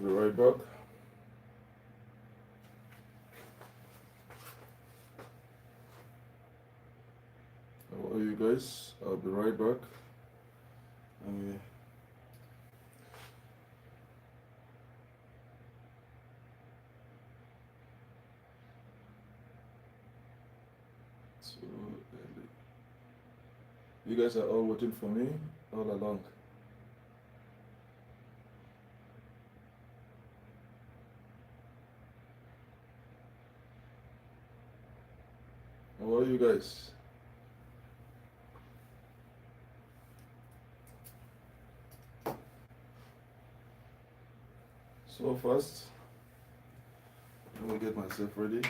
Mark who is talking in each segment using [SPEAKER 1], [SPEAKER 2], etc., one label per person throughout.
[SPEAKER 1] be right back. How are you guys? I'll be right back. Okay. So, you guys are all waiting for me all along. How are you guys? So fast. Let me get myself ready.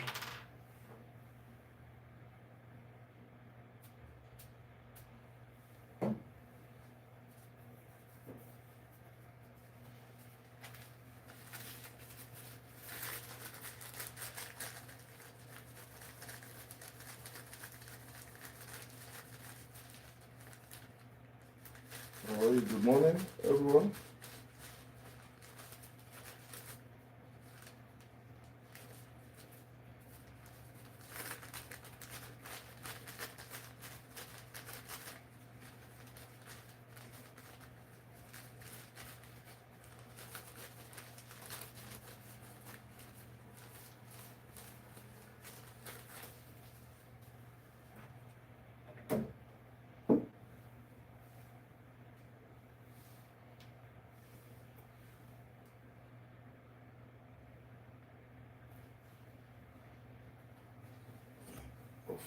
[SPEAKER 1] How are you? Good morning, everyone.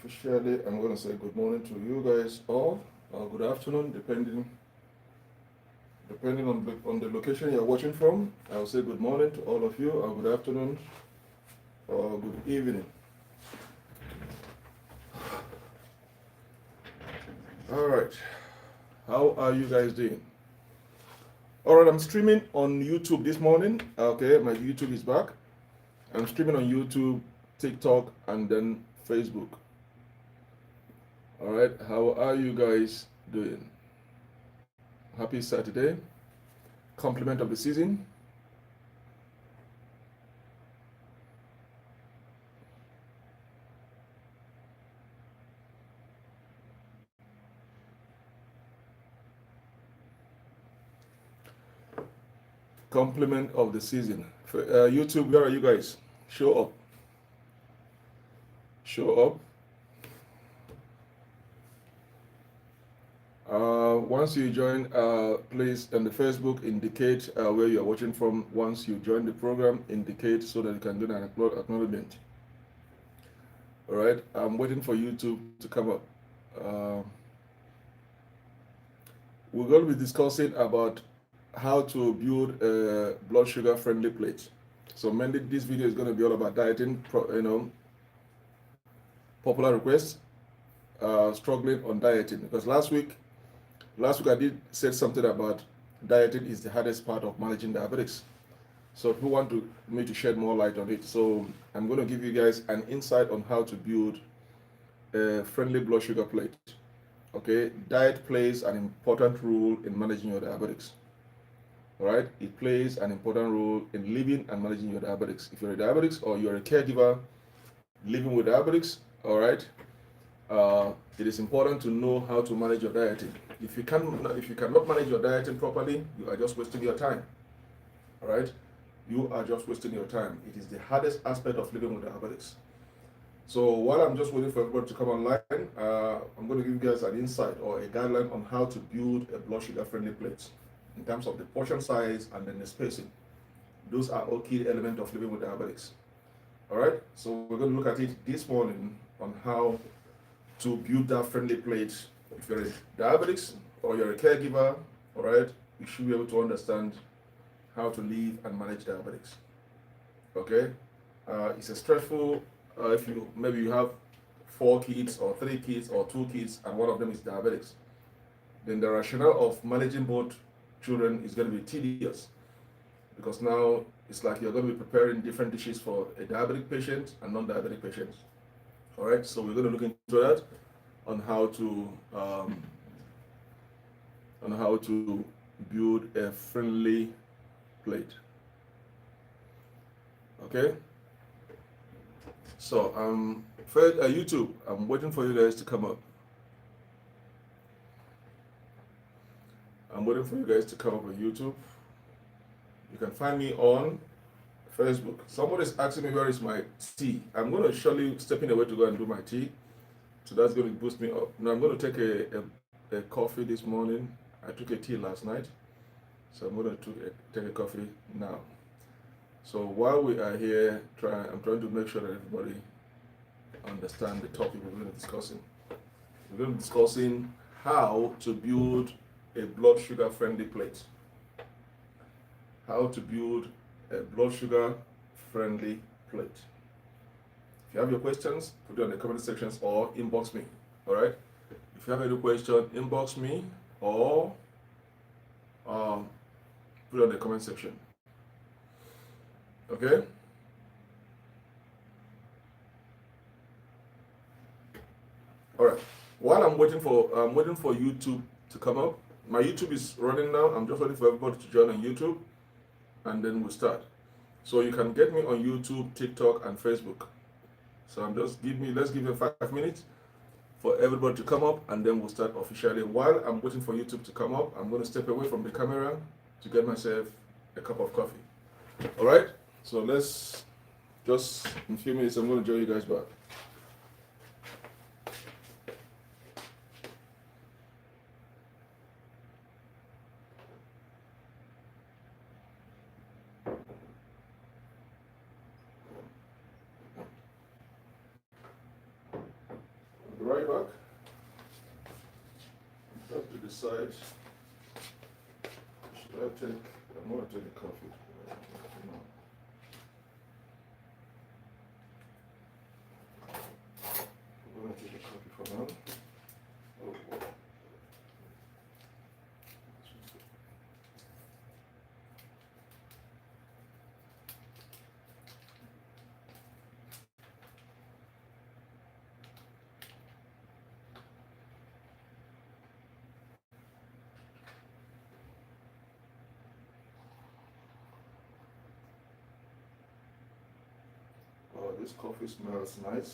[SPEAKER 1] Officially, I'm going to say good morning to you guys all, or good afternoon, depending on the location you're watching from. I'll say good morning to all of you, or good afternoon, or good evening. All right, how are you guys doing? All right, I'm streaming on YouTube this morning. Okay, my YouTube is back. I'm streaming on YouTube, TikTok, and then Facebook. All right, how are you guys doing? Happy Saturday, compliment of the season. Compliment of the season. YouTube, where are you guys? Show up. Show up. Once you join, please on the Facebook indicate where you are watching from. Once you join the program, indicate so that you can do an acknowledgement. All right, I'm waiting for YouTube to come up. We're going to be discussing about how to build a blood sugar friendly plate. So mainly this video is going to be all about dieting, popular requests, struggling on dieting, because last week I did said something about dieting is the hardest part of managing diabetics. So if you want me to shed more light on it, so I'm going to give you guys an insight on how to build a friendly blood sugar plate. Okay, diet plays an important role in managing your diabetics. All right, it plays an important role in living and managing your diabetics. If you're a diabetic or you're a caregiver living with diabetics, all right, it is important to know how to manage your dieting. If you cannot manage your dieting properly, you are just wasting your time. All right, you are just wasting your time. It is the hardest aspect of living with diabetics. So while I'm just waiting for everybody to come online, I'm going to give you guys an insight or a guideline on how to build a blood sugar friendly plate in terms of the portion size and then the spacing. Those are all key elements of living with diabetics. All right, so we're going to look at it this morning on how to build that friendly plate. If you're a diabetic or you're a caregiver, all right, you should be able to understand how to live and manage diabetics. Okay, it's a stressful. If you have 4 kids or 3 kids or 2 kids and one of them is diabetics, then the rationale of managing both children is going to be tedious, because now it's like you're going to be preparing different dishes for a diabetic patient and non-diabetic patients. All right, so we're going to look into that on how to build a friendly plate. Okay. So first, YouTube, I'm waiting for you guys to come up. I'm waiting for you guys to come up on YouTube. You can find me on Facebook. Somebody's asking me where is my tea. I'm going to surely stepping away to go and do my tea. So that's going to boost me up. Now I'm going to take a coffee this morning. I took a tea last night. So I'm going to take a coffee now. So while we are here, I'm trying to make sure that everybody understand the topic we're going to be discussing. We're going to be discussing how to build a blood sugar friendly plate. How to build a blood sugar friendly plate. If you have your questions, put it in the comment sections or inbox me. All right. If you have any question, inbox me or put it in the comment section. Okay. All right. While I'm waiting for YouTube to come up. My YouTube is running now. I'm just waiting for everybody to join on YouTube, and then we'll start. So you can get me on YouTube, TikTok, and Facebook. So let's give you 5 minutes for everybody to come up, and then we'll start officially. While I'm waiting for YouTube to come up, I'm going to step away from the camera to get myself a cup of coffee. All right. So let's just in a few minutes. I'm going to join you guys back. Right back. Have to decide. Should I take? I'm going to take a coffee. I'm going to take a coffee for now. Oh. Oh, this coffee smells nice.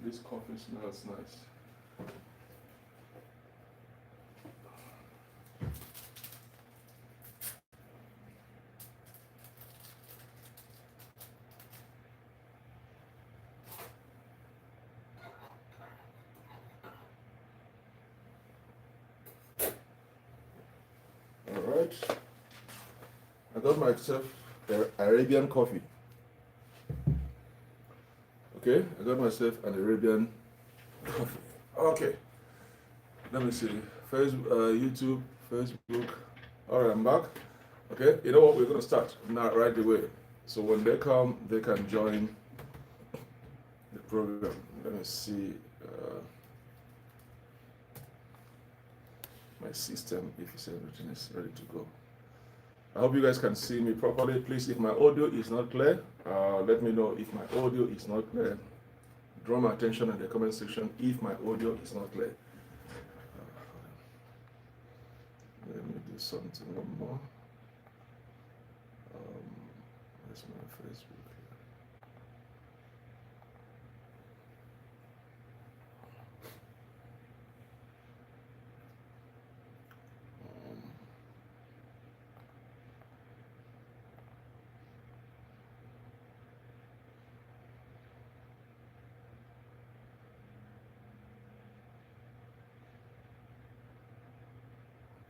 [SPEAKER 1] This coffee smells nice. All right. I got myself Arabian coffee. Okay, I got myself an Arabian coffee. Okay, let me see. YouTube, Facebook. All right, I'm back. Okay, you know what? We're gonna start now right away. So when they come, they can join the program. Let me see my system if everything is ready to go. I hope you guys can see me properly. Please, if my audio is not clear, let me know if my audio is not clear. Draw my attention in the comment section if my audio is not clear. Let me do something more. Where's my Facebook here?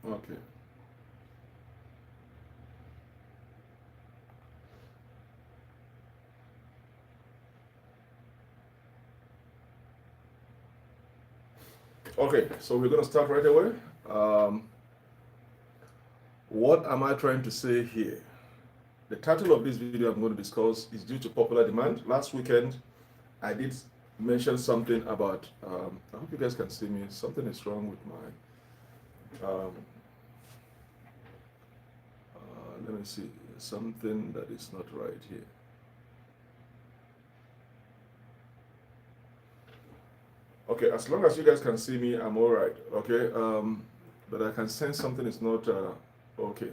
[SPEAKER 1] Okay. Okay, so we're going to start right away. What am I trying to say here? The title of this video I'm going to discuss is due to popular demand. Last weekend, I did mention something about, I hope you guys can see me. Something is wrong with my, let me see, something that is not right here. Okay, as long as you guys can see me, I'm all right. Okay, but I can sense something is not okay.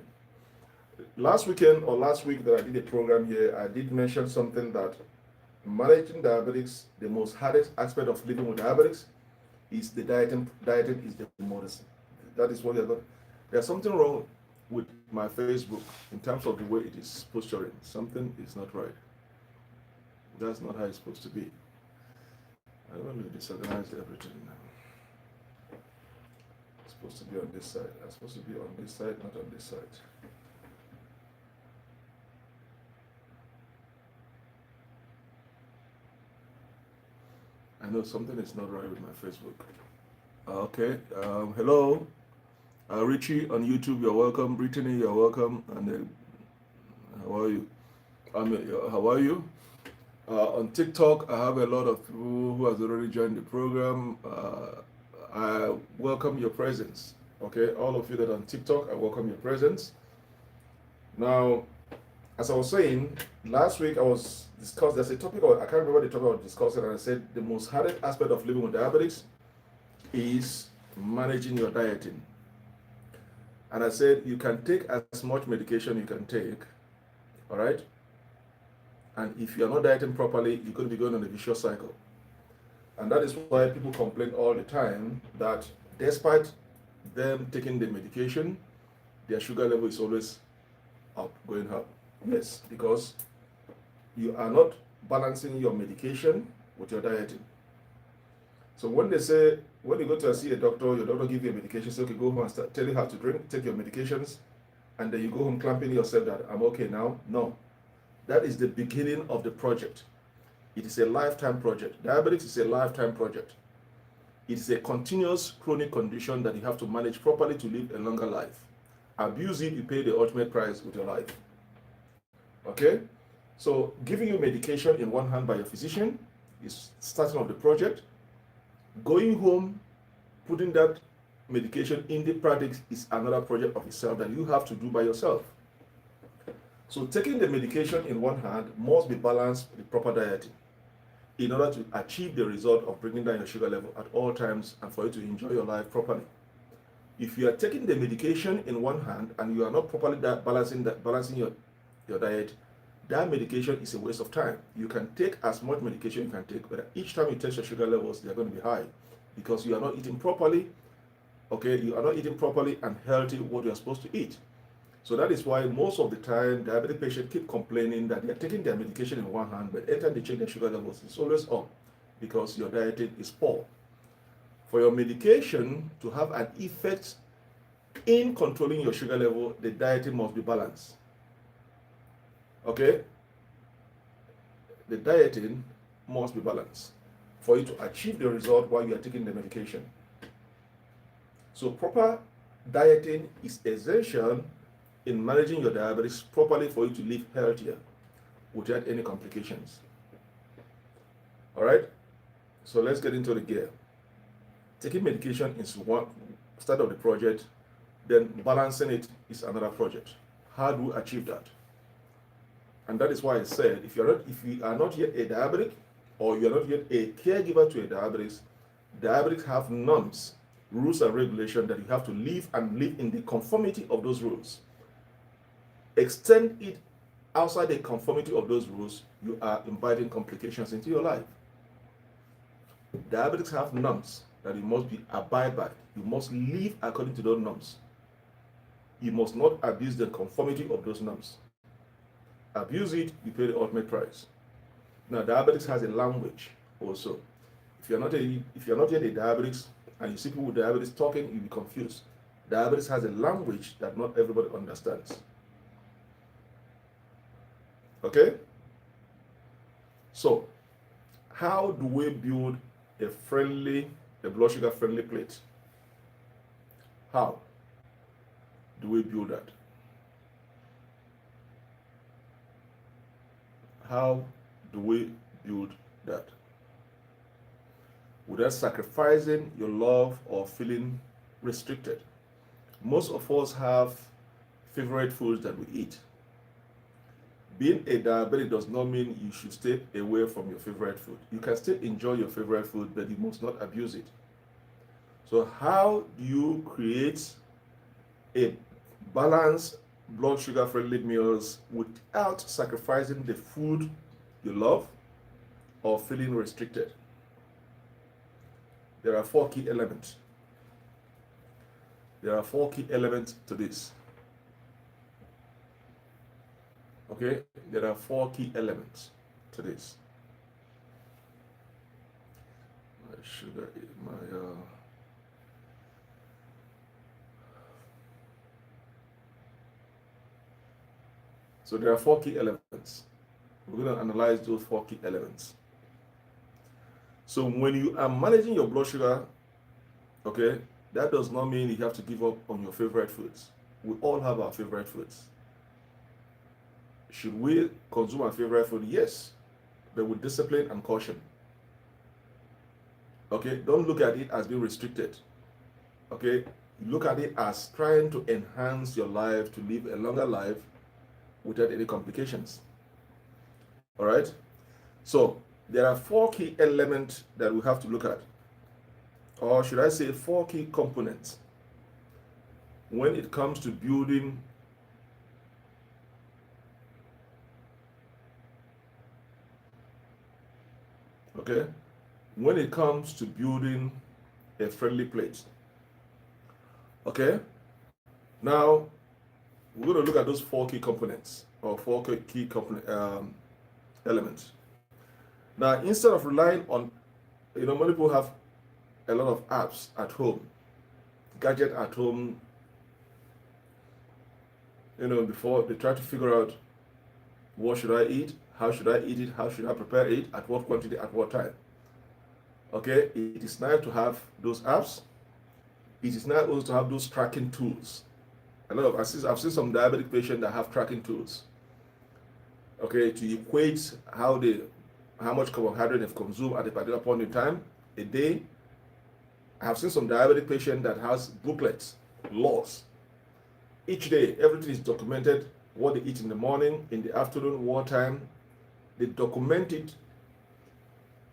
[SPEAKER 1] last weekend or last week that I did a program here, I did mention something that managing diabetics, the most hardest aspect of living with diabetics is the dieting. Dieting is the modest. That is what you're going. There's something wrong with my Facebook in terms of the way it is posturing. Something is not right. That's not how it's supposed to be. I don't want to disorganize everything now. It's supposed to be on this side. I'm supposed to be on this side, not on this side. I know something is not right with my Facebook. Okay. Hello, Richie on YouTube. You're welcome. Brittany, you're welcome. And how are you? How are you? On TikTok, I have a lot of people who has already joined the program. I welcome your presence. Okay, all of you that are on TikTok, I welcome your presence. Now, as I was saying, last week I was discussing, there's a topic, I can't remember the topic I was discussing, and I said the most hardest aspect of living with diabetes is managing your dieting. And I said you can take as much medication you can take, all right? And if you're not dieting properly, you're going to be going on a vicious cycle. And that is why people complain all the time that despite them taking the medication, their sugar level is always up, going up. Yes, because you are not balancing your medication with your dieting. So when they say, when you go to see a doctor, your doctor give you a medication, say, okay, go home and start, tell you how to drink, take your medications, and then you go home clamping yourself that I'm okay now. No, that is the beginning of the project. It is a lifetime project. Diabetes is a lifetime project. It is a continuous chronic condition that you have to manage properly to live a longer life. Abuse it, you pay the ultimate price with your life. Okay? So giving you medication in one hand by your physician is starting of the project. Going home, putting that medication in the practice is another project of itself that you have to do by yourself. So taking the medication in one hand must be balanced with proper dieting in order to achieve the result of bringing down your sugar level at all times and for you to enjoy your life properly. If you are taking the medication in one hand and you are not properly balancing your diet, that medication is a waste of time. You can take as much medication you can take, but each time you test your sugar levels, they're going to be high because you are not eating properly. Okay, you are not eating properly and healthy what you are supposed to eat. So that is why most of the time diabetic patients keep complaining that they are taking their medication in one hand, but every time they check their sugar levels, it's always up because your dieting is poor. For your medication to have an effect in controlling your sugar level, the dieting must be balanced. Okay? The dieting must be balanced for you to achieve the result while you are taking the medication. So proper dieting is essential in managing your diabetes properly for you to live healthier without any complications. All right? So let's get into the gear. Taking medication is one start of the project, then balancing it is another project. How do we achieve that? And that is why I said, if you are not yet a diabetic or you are not yet a caregiver to a diabetes, diabetics have norms, rules and regulations that you have to live and live in the conformity of those rules. Extend it outside the conformity of those rules, you are inviting complications into your life. Diabetics have norms that you must abide by. You must live according to those norms. You must not abuse the conformity of those norms. Abuse it, you pay the ultimate price. Now, diabetics has a language also. If you're not yet a diabetic and you see people with diabetes talking, you'll be confused. Diabetes has a language that not everybody understands. Okay? So, how do we build a blood sugar friendly plate? How do we build that? How do we build that? Without sacrificing your love or feeling restricted. Most of us have favorite foods that we eat. Being a diabetic does not mean you should stay away from your favorite food. You can still enjoy your favorite food, but you must not abuse it. So how do you create a balanced blood sugar friendly meals without sacrificing the food you love or feeling restricted. There are four key elements. There are four key elements to this. Okay, there are four key elements to this. My sugar, So there are four key elements. We're going to analyze those four key elements. So when you are managing your blood sugar, okay, that does not mean you have to give up on your favorite foods. We all have our favorite foods. Should we consume our favorite food? Yes, but with discipline and caution. Okay, don't look at it as being restricted. Okay, look at it as trying to enhance your life to live a longer life without any complications. All right, so there are four key elements that we have to look at, or should I say four key components when it comes to building when it comes to building a friendly plate. Okay, now we're going to look at those four key components or four key elements. Now, instead of relying on, many people have a lot of apps at home, gadget at home, before they try to figure out what should I eat, how should I eat it, how should I prepare it, at what quantity, at what time. Okay, it is nice to have those apps. It is nice also to have those tracking tools. I've seen some diabetic patients that have tracking tools. Okay, to equate how much carbohydrate they've consumed at a particular point in time, a day. I have seen some diabetic patient that has booklets, logs. Each day, everything is documented, what they eat in the morning, in the afternoon, what time. They document it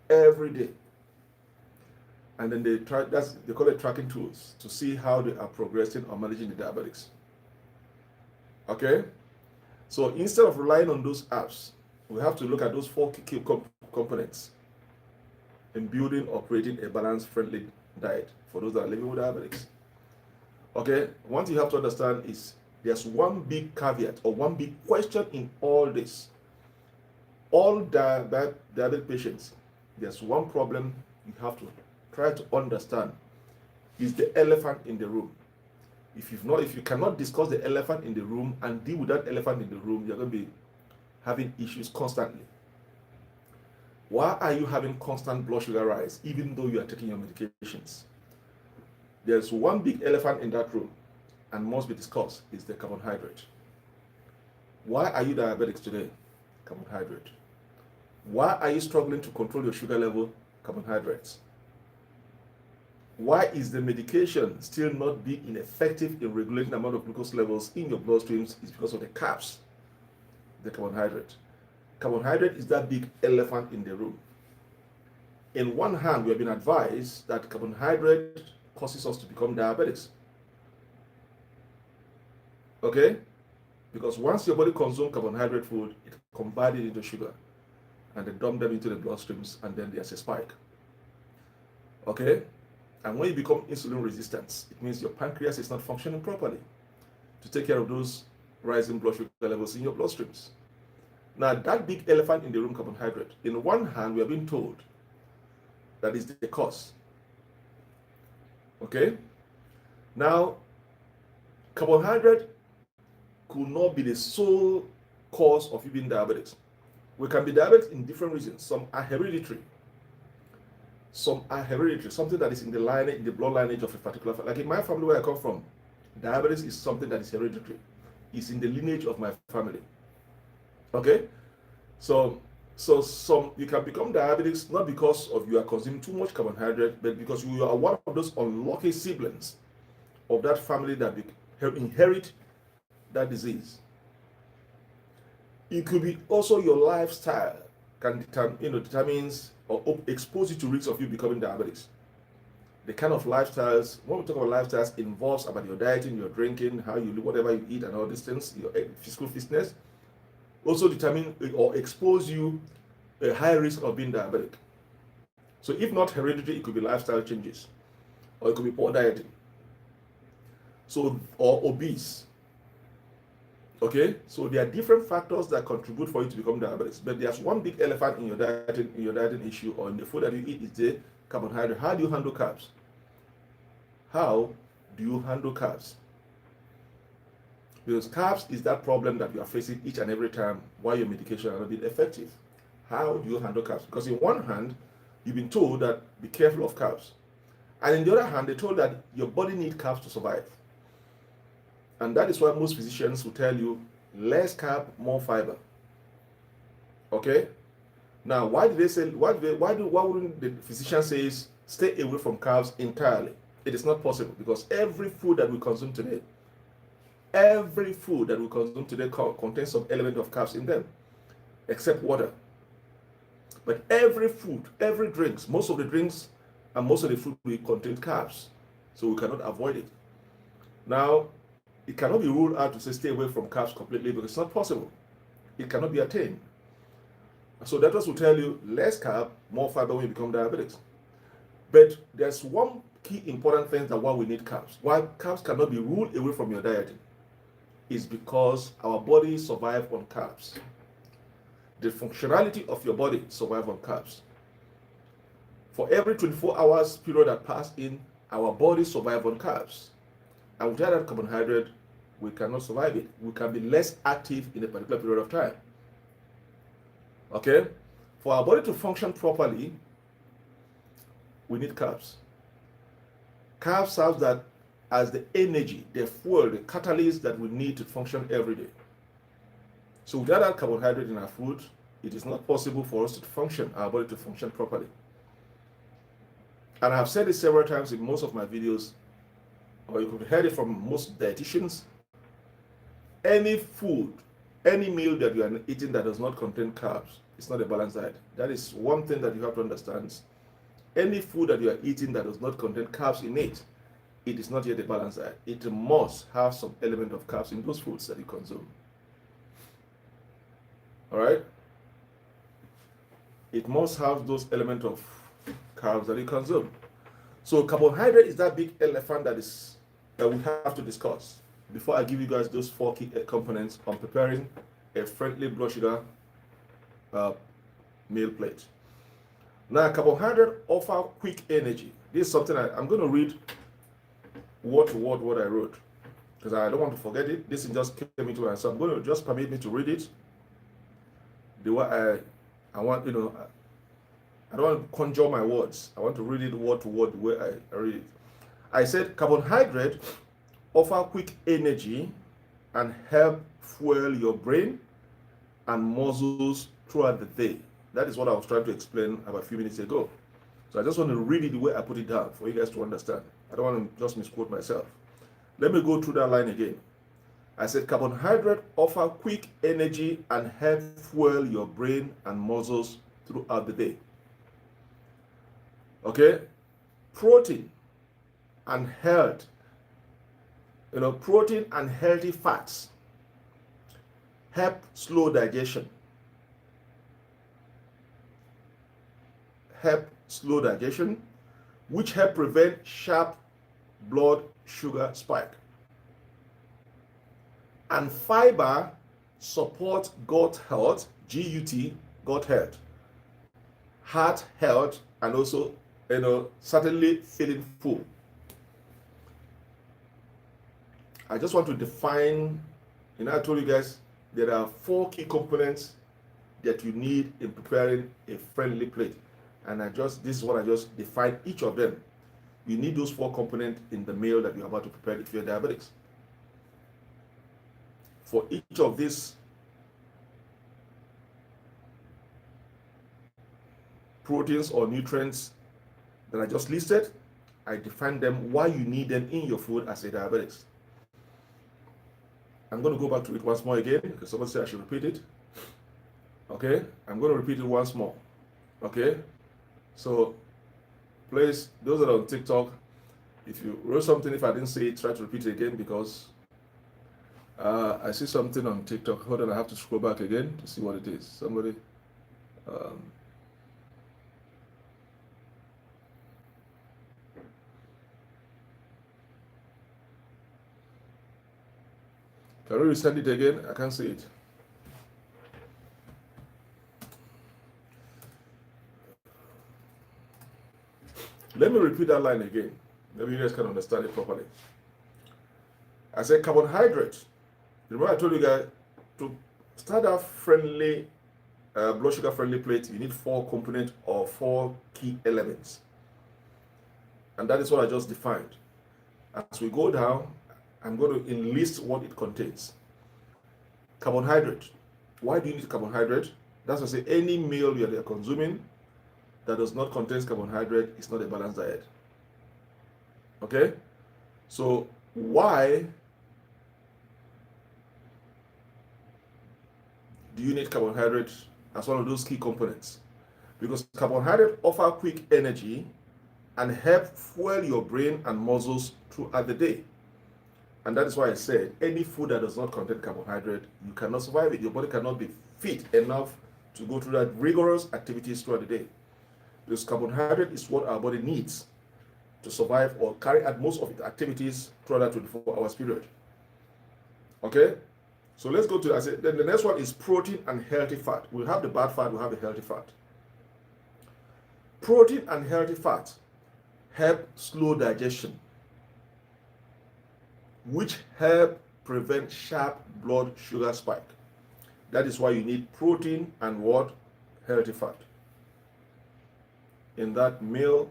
[SPEAKER 1] every day. And then they call it tracking tools to see how they are progressing or managing the diabetics. Okay? So instead of relying on those apps, we have to look at those four key components in building or creating a balanced, friendly diet for those that are living with diabetics. Okay? One thing you have to understand is there's one big caveat or one big question in all this. All diabetic patients, there's one problem you have to try to understand is the elephant in the room. If you cannot discuss the elephant in the room and deal with that elephant in the room, you're going to be having issues constantly. Why are you having constant blood sugar rise even though you are taking your medications? There's one big elephant in that room and must be discussed, is the carbohydrate. Why are you diabetic today? Carbohydrate. Why are you struggling to control your sugar level? Carbohydrates. Why is the medication still not being ineffective in regulating the amount of glucose levels in your bloodstreams? It's because of the carbs, the carbohydrate. Carbohydrate is that big elephant in the room. In one hand, we have been advised that carbohydrate causes us to become diabetics. Okay? Because once your body consumes carbohydrate food, it converts it into sugar and they dump them into the bloodstreams and then there's a spike. Okay? And when you become insulin resistant, it means your pancreas is not functioning properly to take care of those rising blood sugar levels in your bloodstreams. Now, that big elephant in the room, carbohydrate, in one hand, we are being told that is the cause. Okay? Now, carbohydrate could not be the sole cause of you being diabetic. We can be diabetic in different reasons. Some are hereditary. Something that is in the lineage, in the blood lineage of a particular family. Like in my family where I come from, diabetes is something that is hereditary. It's in the lineage of my family. Okay? So some you can become diabetics not because of you are consuming too much carbohydrate, but because you are one of those unlucky siblings of that family that inherit that disease. It could be also your lifestyle can determines or expose you to risks of you becoming diabetics. the kind of lifestyles, when we talk about lifestyles, involves about your dieting, your drinking, how you live, whatever you eat, and all these things, your physical fitness, also determine or expose you a high risk of being diabetic. So if not hereditary, it could be lifestyle changes, or it could be poor dieting. So, or obese. Okay, so there are different factors that contribute for you to become diabetic. But there's one big elephant in your dieting issue, or in the food that you eat, is the carbohydrate. How do you handle carbs? How do you handle carbs? Because carbs is that problem that you are facing each and every time while your medication are not being effective. How do you handle carbs? Because in one hand, you've been told that be careful of carbs. And in the other hand, they're told that your body needs carbs to survive. And that is why most physicians will tell you less carb, more fiber. Okay? Now, why did they say, why wouldn't the physician say stay away from carbs entirely? It is not possible, because every food that we consume today contains some element of carbs in them, except water. But every food, every drinks, most of the drinks and most of the food will contain carbs. So we cannot avoid it. Now, it cannot be ruled out to say stay away from carbs completely, because it's not possible. It cannot be attained. So doctors will tell you less carb, more fiber when you become diabetics. But there's one key important thing that why we need carbs. Why carbs cannot be ruled away from your dieting is because our body survives on carbs. The functionality of your body survives on carbs. For every 24 hours period that pass in, our body survives on carbs. And without that carbohydrate, we cannot survive it. We can be less active in a particular period of time. Okay? For our body to function properly, we need carbs. Carbs serve that as the energy, the fuel, the catalyst that we need to function every day. So without that carbohydrate in our food, it is not possible for us to function, our body to function properly. And I have said it several times in most of my videos, or you could hear it from most dietitians. Any food, any meal that you are eating that does not contain carbs, it's not a balanced diet. That is one thing that you have to understand. Any food that you are eating that does not contain carbs in it, it is not yet a balanced diet. It must have some element of carbs in those foods that you consume. All right? It must have those elements of carbs that you consume. So carbohydrate is that big elephant that we have to discuss before I give you guys those 4 key components on preparing a friendly blood sugar meal plate. Now, carbohydrate offer quick energy. This is something I'm going to read word to word what I wrote, because I don't want to forget it. This just came into my, so I'm going to just permit me to read it the way I want, I don't want to conjure my words. I want to read it word to word the way I read it. I said carbohydrate offer quick energy and help fuel your brain and muscles throughout the day. That is what I was trying to explain about a few minutes ago. So I just want to read it the way I put it down for you guys to understand. I don't want to just misquote myself. Let me go through that line again. I said carbohydrate offer quick energy and help fuel your brain and muscles throughout the day. Okay? Protein and health. Protein and healthy fats help slow digestion. Which help prevent sharp blood sugar spike. And fiber support gut health, GUT, gut health, heart health, and also, certainly feeling full. I just want to define, I told you guys there are 4 key components that you need in preparing a friendly plate. And this is what I just defined each of them. You need those 4 components in the meal that you're about to prepare if you're diabetics. For each of these proteins or nutrients that I just listed, I defined them, why you need them in your food as a diabetics. I'm going to go back to it once more again, because someone said I should repeat it. Okay, I'm going to repeat it once more. Okay, so Please, those that are on TikTok, if you wrote something, if I didn't say it, try to repeat it again, because I see something on TikTok. Hold on, I have to scroll back again to see what it is. Somebody. Can we resend it again? I can't see it. Let me repeat that line again. Maybe you guys can understand it properly. I said carbohydrate. Remember I told you guys to start a friendly, blood sugar friendly plate, you need 4 components or 4 key elements. And that is what I just defined. As we go down, I'm going to enlist what it contains. Carbohydrate. Why do you need carbohydrate? That's to say any meal you are consuming that does not contain carbohydrate is not a balanced diet. Okay? So why do you need carbohydrate as one of those key components? Because carbohydrate offer quick energy and help fuel your brain and muscles throughout the day. And that is why I said any food that does not contain carbohydrate, you cannot survive it. Your body cannot be fit enough to go through that rigorous activities throughout the day. Because carbohydrate is what our body needs to survive or carry out most of its activities throughout that 24-hour period. Okay? So let's go to, I said, then the next one is protein and healthy fat. We have the bad fat, we have the healthy fat. Protein and healthy fat help slow digestion, which help prevent sharp blood sugar spike. That is why you need protein and what? Healthy fat. In that meal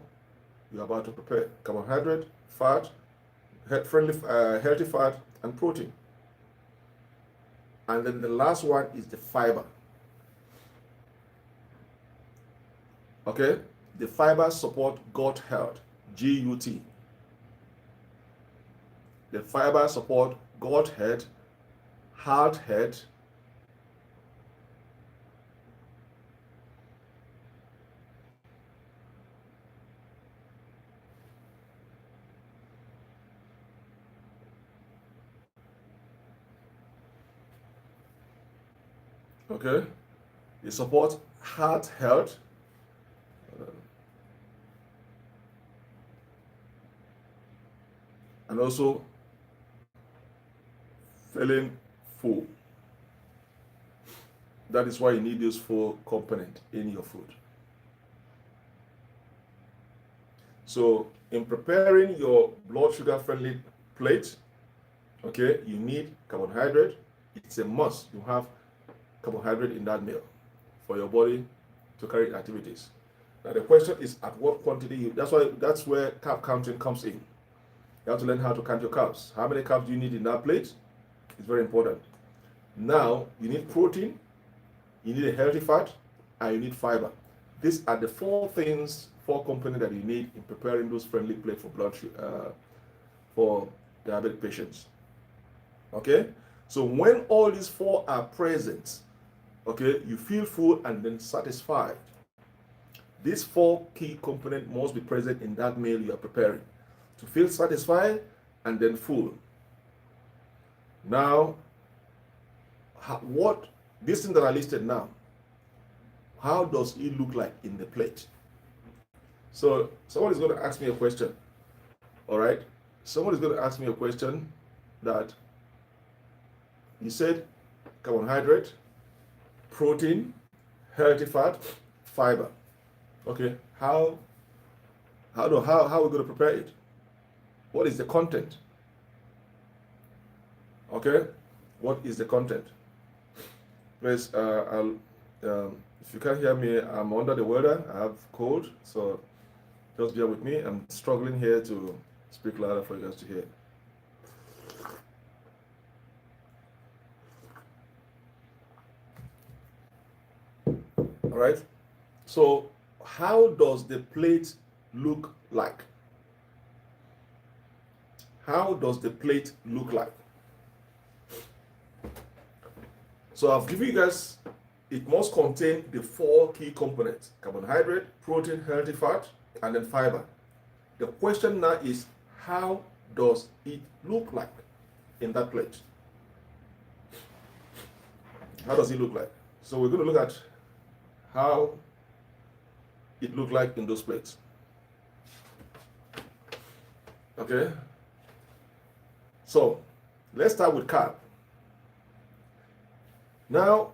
[SPEAKER 1] you're about to prepare, carbohydrate, fat, healthy fat, and protein. And then the last one is the fiber. Okay? The fiber support gut health, GUT. The fiber support gut health, heart health, okay? It supports heart health, and also feeling full. That is why you need those 4 components in your food. So in preparing your blood sugar friendly plate, okay, you need carbohydrate. It's a must. You have carbohydrate in that meal for your body to carry activities. Now the question is at what quantity that's where carb counting comes in. You have to learn how to count your carbs. How many carbs do you need in that plate? It's very important. Now you need protein, you need a healthy fat, and you need fiber. These are the 4 things, 4 components that you need in preparing those friendly plates for blood sugar, for diabetic patients. Okay, so when all these 4 are present, okay, you feel full and then satisfied. These 4 key components must be present in that meal you are preparing to feel satisfied and then full. Now, what this thing that I listed now, how does it look like in the plate? So someone is going to ask me a question. All right, someone is going to ask me a question that you said carbohydrate, protein, healthy fat, fiber. Okay, how are we going to prepare it? What is the content? Okay, what is the content? Please, if you can't hear me, I'm under the weather. I have cold, so just bear with me. I'm struggling here to speak louder for you guys to hear. All right. So, how does the plate look like? How does the plate look like? So I've given you guys, it must contain the 4 key components: carbohydrate, protein, healthy fat, and then fiber. The question now is, how does it look like in that plate? How does it look like? So we're going to look at how it looked like in those plates. Okay? So let's start with carb. Now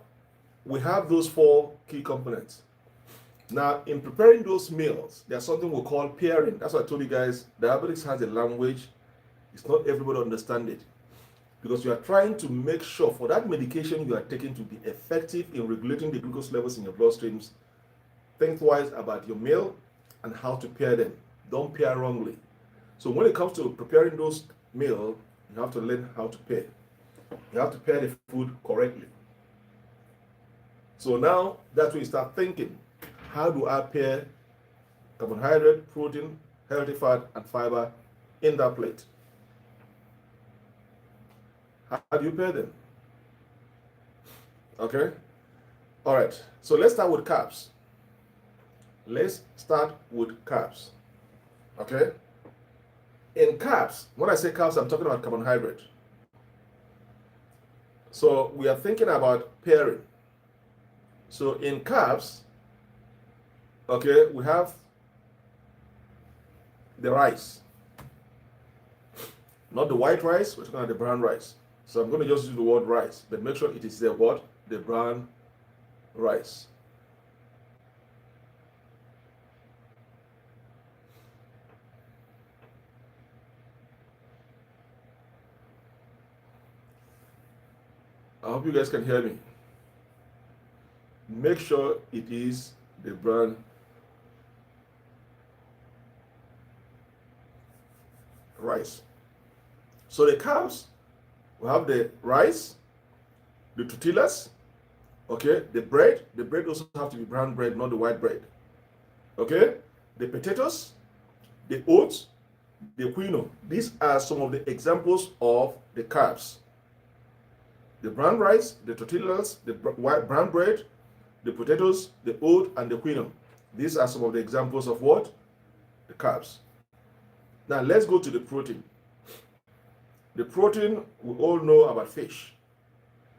[SPEAKER 1] we have those four key components. Now, in preparing those meals, there's something we call pairing. That's why I told you guys, diabetics has a language. It's not everybody understand it. Because you are trying to make sure for that medication you are taking to be effective in regulating the glucose levels in your bloodstreams, think twice about your meal and how to pair them. Don't pair wrongly. So when it comes to preparing those meals, you have to learn how to pair. You have to pair the food correctly. So now that's when you start thinking, how do I pair carbohydrate, protein, healthy fat, and fiber in that plate? How do you pair them? Okay? All right. So let's start with carbs. Let's start with carbs. Okay? In carbs, when I say carbs, I'm talking about carbohydrate. So we are thinking about pairing. So in carbs, okay, we have the rice. Not the white rice, we're talking about the brown rice. So I'm going to just use the word rice, but make sure it is the what? The brown rice. I hope you guys can hear me. Make sure it is the brown rice. So the carbs, we have the rice, the tortillas, okay, the bread. The bread also have to be brown bread, not the white bread. Okay, the potatoes, the oats, the quinoa. These are some of the examples of the carbs. The brown rice, the tortillas, the brown bread, the potatoes, the oat, and the quinoa. These are some of the examples of what? The carbs. Now let's go to the protein. The protein, we all know about fish.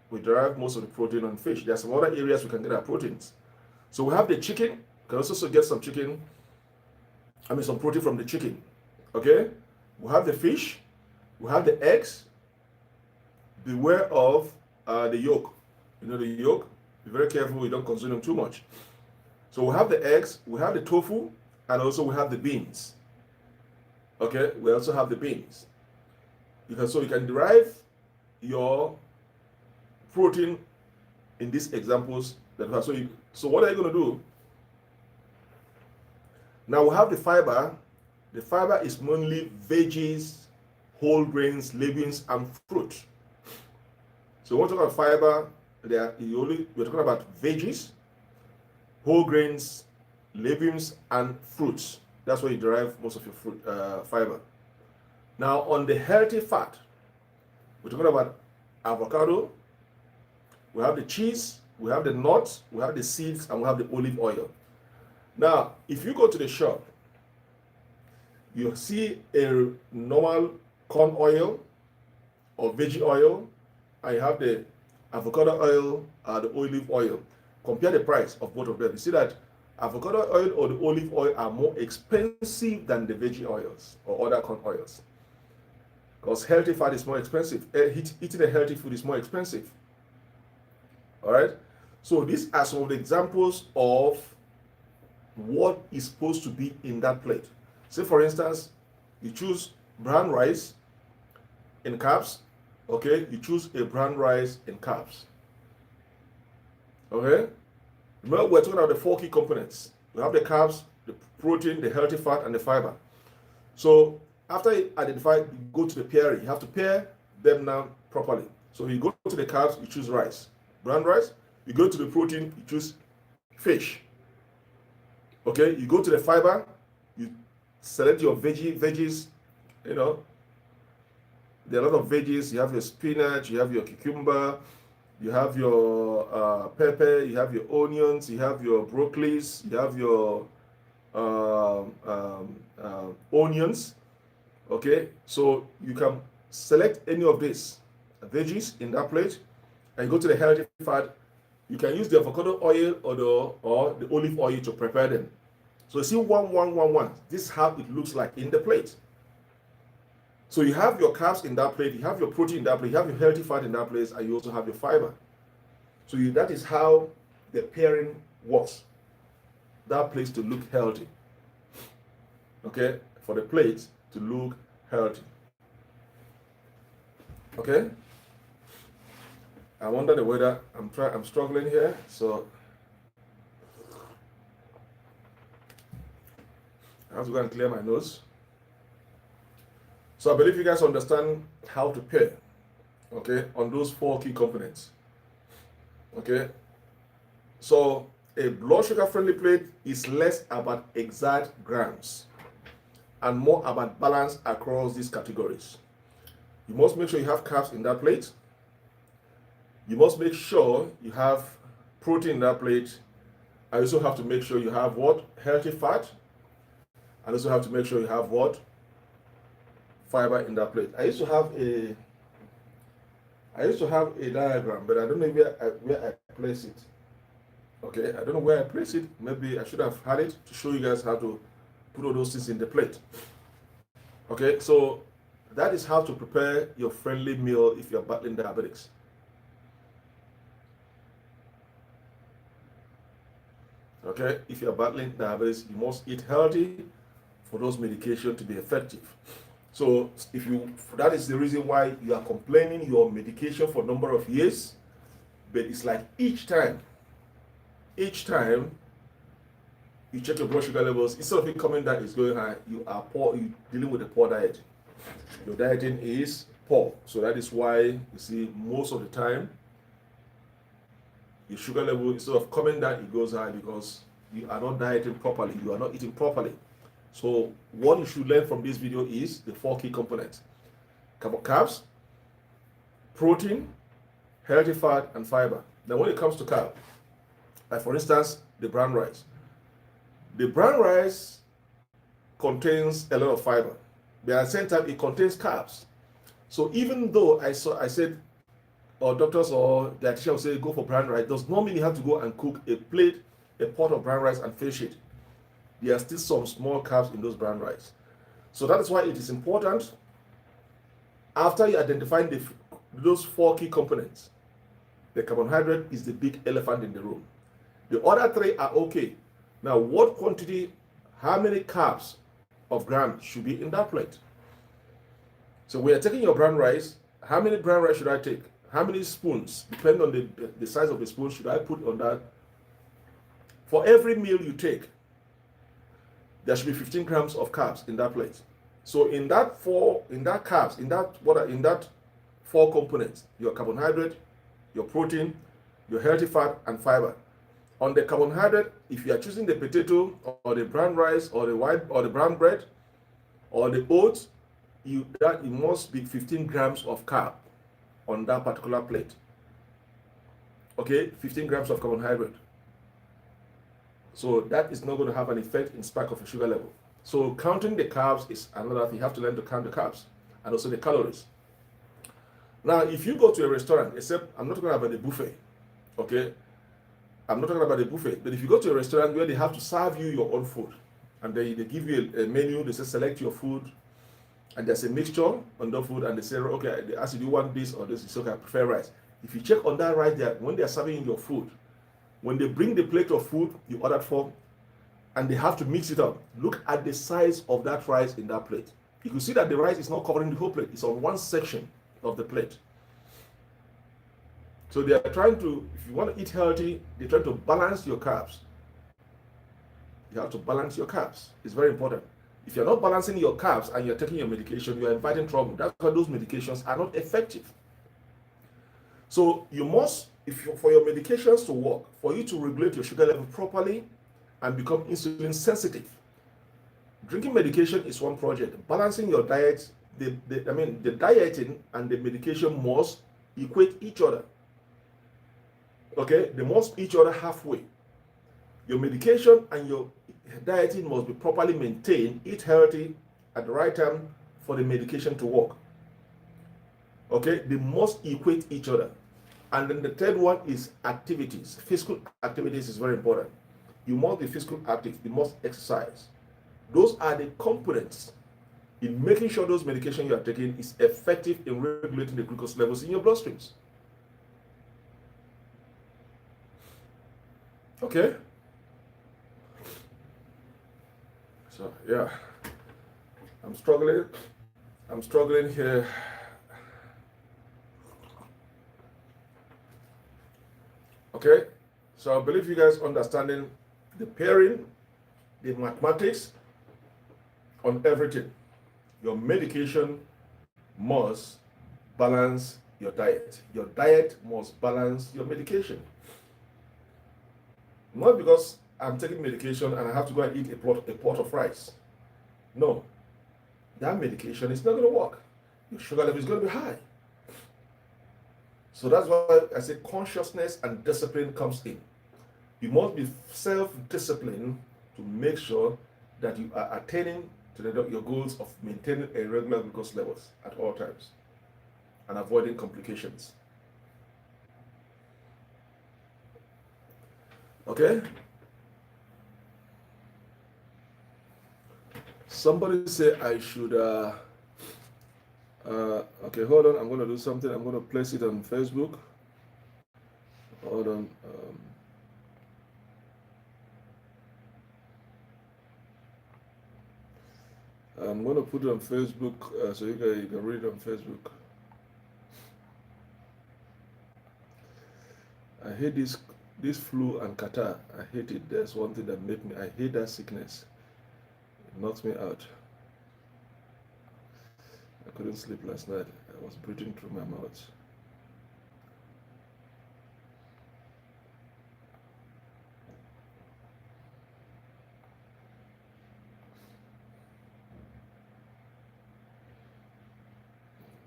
[SPEAKER 1] We derive most of the protein on fish. There are some other areas we can get our proteins. So we have the chicken. You can also get some chicken, some protein from the chicken. Okay? We have the fish. We have the eggs. Beware of the yolk. You know the yolk? Be very careful you don't consume them too much. So we have the eggs, we have the tofu, and also we have the beans. Okay? We also have the beans. So you can derive your protein in these examples that we have. So what are you going to do? Now we have the fiber. The fiber is mainly veggies, whole grains, legumes, and fruit. So when we talk about fiber, we're talking about veggies, whole grains, legumes, and fruits. That's where you derive most of your fruit fiber. Now on the healthy fat, we're talking about avocado, we have the cheese, we have the nuts, we have the seeds, and we have the olive oil. Now, if you go to the shop, you see a normal corn oil or veggie oil, and you have the avocado oil and the olive oil. Compare the price of both of them. You see that avocado oil or the olive oil are more expensive than the veggie oils or other corn oils. Because healthy fat is more expensive. Eating a healthy food is more expensive. All right? So these are some of the examples of what is supposed to be in that plate. Say, for instance, you choose brown rice in carbs. Okay? You choose a brown rice in carbs. Okay? Remember, we're talking about the four key components. We have the carbs, the protein, the healthy fat, and the fiber. So after you identify, you go to the pairing. You have to pair them now properly. So you go to the carbs, you choose rice, brown rice. You go to the protein, you choose fish. Okay, you go to the fiber, you select your veggies. You know, there are a lot of veggies. You have your spinach, you have your cucumber, you have your pepper, you have your onions, you have your broccolis, you have your onions. Okay, so you can select any of these veggies in that plate and go to the healthy fat. You can use the avocado oil or the olive oil to prepare them. So you see 1-1-1-1. This is how it looks like in the plate. So you have your carbs in that plate, you have your protein in that plate, you have your healthy fat in that place, and you also have your fiber. So that is how the pairing works. That plate to look healthy. Okay, for the plate to look healthy. Okay. I wonder the weather. I'm struggling here, so I have to go and clear my nose. So I believe you guys understand how to pair, okay, on those 4 key components. Okay. So a blood sugar friendly plate is less about exact grams and more about balance across these categories. You must make sure you have carbs in that plate. You must make sure you have protein in that plate. I also have to make sure you have what? Healthy fat. I also have to make sure you have what? Fiber in that plate. I used to have a diagram, but I don't know where I place it. Okay, I don't know where I place it. Maybe I should have had it to show you guys how to put all those things in the plate. Okay, so that is how to prepare your friendly meal if you're battling diabetics. Okay, if you're battling diabetes, you must eat healthy for those medications to be effective. So that is the reason why you are complaining your medication for a number of years, but it's like each time you check your blood sugar levels, instead of it coming down, it's going high, you're dealing with a poor diet. Your dieting is poor. So that is why you see most of the time your sugar level, instead of coming down, it goes high because you are not dieting properly, you are not eating properly. So what you should learn from this video is the 4 key components: carbs, protein, healthy fat, and fiber. Now when it comes to carb, like for instance, the brown rice. The brown rice contains a lot of fiber, but at the same time it contains carbs. So even though I said, or doctors or dietitians will say go for brown rice, does not mean you have to go and cook a pot of brown rice and finish it. There are still some small carbs in those brown rice. So that is why it is important, after you identify those 4 key components, the carbohydrate is the big elephant in the room. The other 3 are okay. Now, what quantity, how many carbs of grams should be in that plate? So we are taking your brown rice. How many brown rice should I take? How many spoons, depending on the size of the spoon, should I put on that? For every meal you take, there should be 15 grams of carbs in that plate. So in that 4 components, your carbohydrate, your protein, your healthy fat, and fiber. On the carbohydrate, if you are choosing the potato or the brown rice or the white or the brown bread or the oats, it must be 15 grams of carb on that particular plate. Okay, 15 grams of carbohydrate. So that is not going to have an effect in spike of your sugar level. So counting the carbs is another thing. You have to learn to count the carbs and also the calories. Now, if you go to a restaurant, except I'm not talking about the buffet, okay? I'm not talking about the buffet, but if you go to a restaurant where they have to serve you your own food, and they give you a menu, they say select your food, and there's a mixture on the food, and they say, okay, they ask you, do you want this or this? It's okay, I prefer rice. If you check on that rice there, when they're serving your food, when they bring the plate of food you ordered for, and they have to mix it up, look at the size of that rice in that plate. You can see that the rice is not covering the whole plate. It's on one section of the plate. So they are trying to, if you want to eat healthy, they're trying to balance your carbs. You have to balance your carbs. It's very important. If you're not balancing your carbs and you're taking your medication, you're inviting trouble. That's why those medications are not effective. So you must, for your medications to work, for you to regulate your sugar level properly and become insulin sensitive, drinking medication is one project. Balancing your diet, the dieting and the medication must equate each other. Okay, they must each other halfway. Your medication and your dieting must be properly maintained, eat healthy, at the right time for the medication to work. Okay, they must equate each other. And then the third one is activities. Physical activities is very important. You must be physical active, you must exercise. Those are the components in making sure those medication you are taking is effective in regulating the glucose levels in your bloodstreams. Okay? So, yeah. I'm struggling here. Okay? So I believe you guys understanding the pairing, the mathematics on everything. Your medication must balance your diet. Your diet must balance your medication. Not because I'm taking medication and I have to go and eat a pot of rice. No. That medication is not going to work. Your sugar level is going to be high. So that's why I say consciousness and discipline comes in. You must be self-disciplined to make sure that you are attaining to your goals of maintaining a regular glucose levels at all times and avoiding complications. Okay? Somebody say I should okay, hold on, I'm going to do something. I'm going to place it on Facebook. Hold on. I'm going to put it on Facebook so you can read it on Facebook. I hate this flu and catarrh. I hate it. That's one thing that made me. I hate that sickness. It knocks me out. I couldn't sleep last night. I was breathing through my mouth.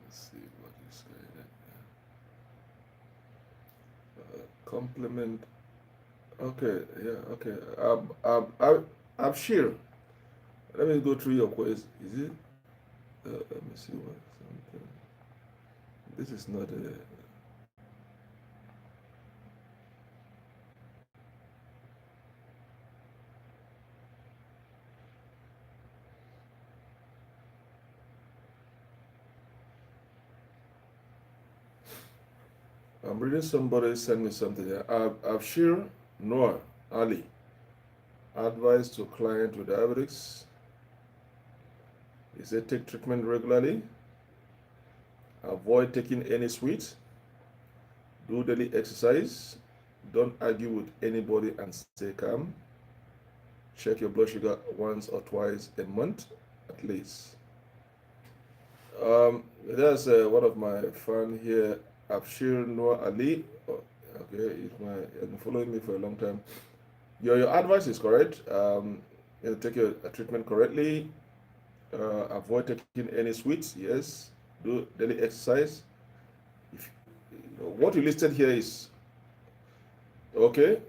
[SPEAKER 1] Let's see what is going on. Compliment. Okay, yeah, okay. Abshir, let me go through your quiz. Is it? Let me see what something. This is not a. I'm reading somebody send me something here. Abshir Noor Ali. Advice to client with diabetes. He said take treatment regularly. Avoid taking any sweets. Do daily exercise. Don't argue with anybody and stay calm. Check your blood sugar once or twice a month at least. There's one of my friends here, Abshir Noor Ali. Okay, he's been following me for a long time. Your advice is correct. Take your treatment correctly. Avoid taking any sweets. Yes. Do daily exercise. What you listed here is okay.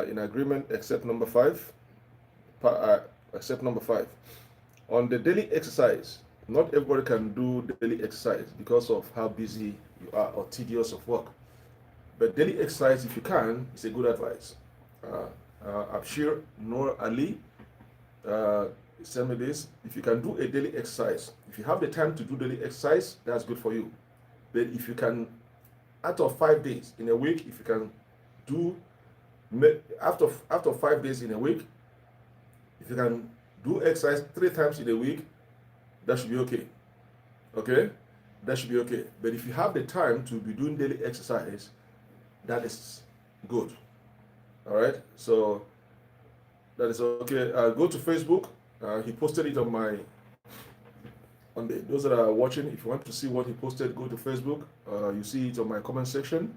[SPEAKER 1] In agreement, except number 5. Except number 5. On the daily exercise, not everybody can do daily exercise because of how busy you are or tedious of work. But daily exercise, if you can, is a good advice. Abshir Noor Ali, send me this. If you can do a daily exercise, if you have the time to do daily exercise, that's good for you. But if you can, out of 5 days in a week, if you can do after 5 days in a week, if you can do exercise 3 times in a week, that should be okay. Okay? That should be okay. But if you have the time to be doing daily exercise, that is good. All right? So that is okay. Go to Facebook. He posted it on those that are watching. If you want to see what he posted, go to Facebook. You see it on my comment section.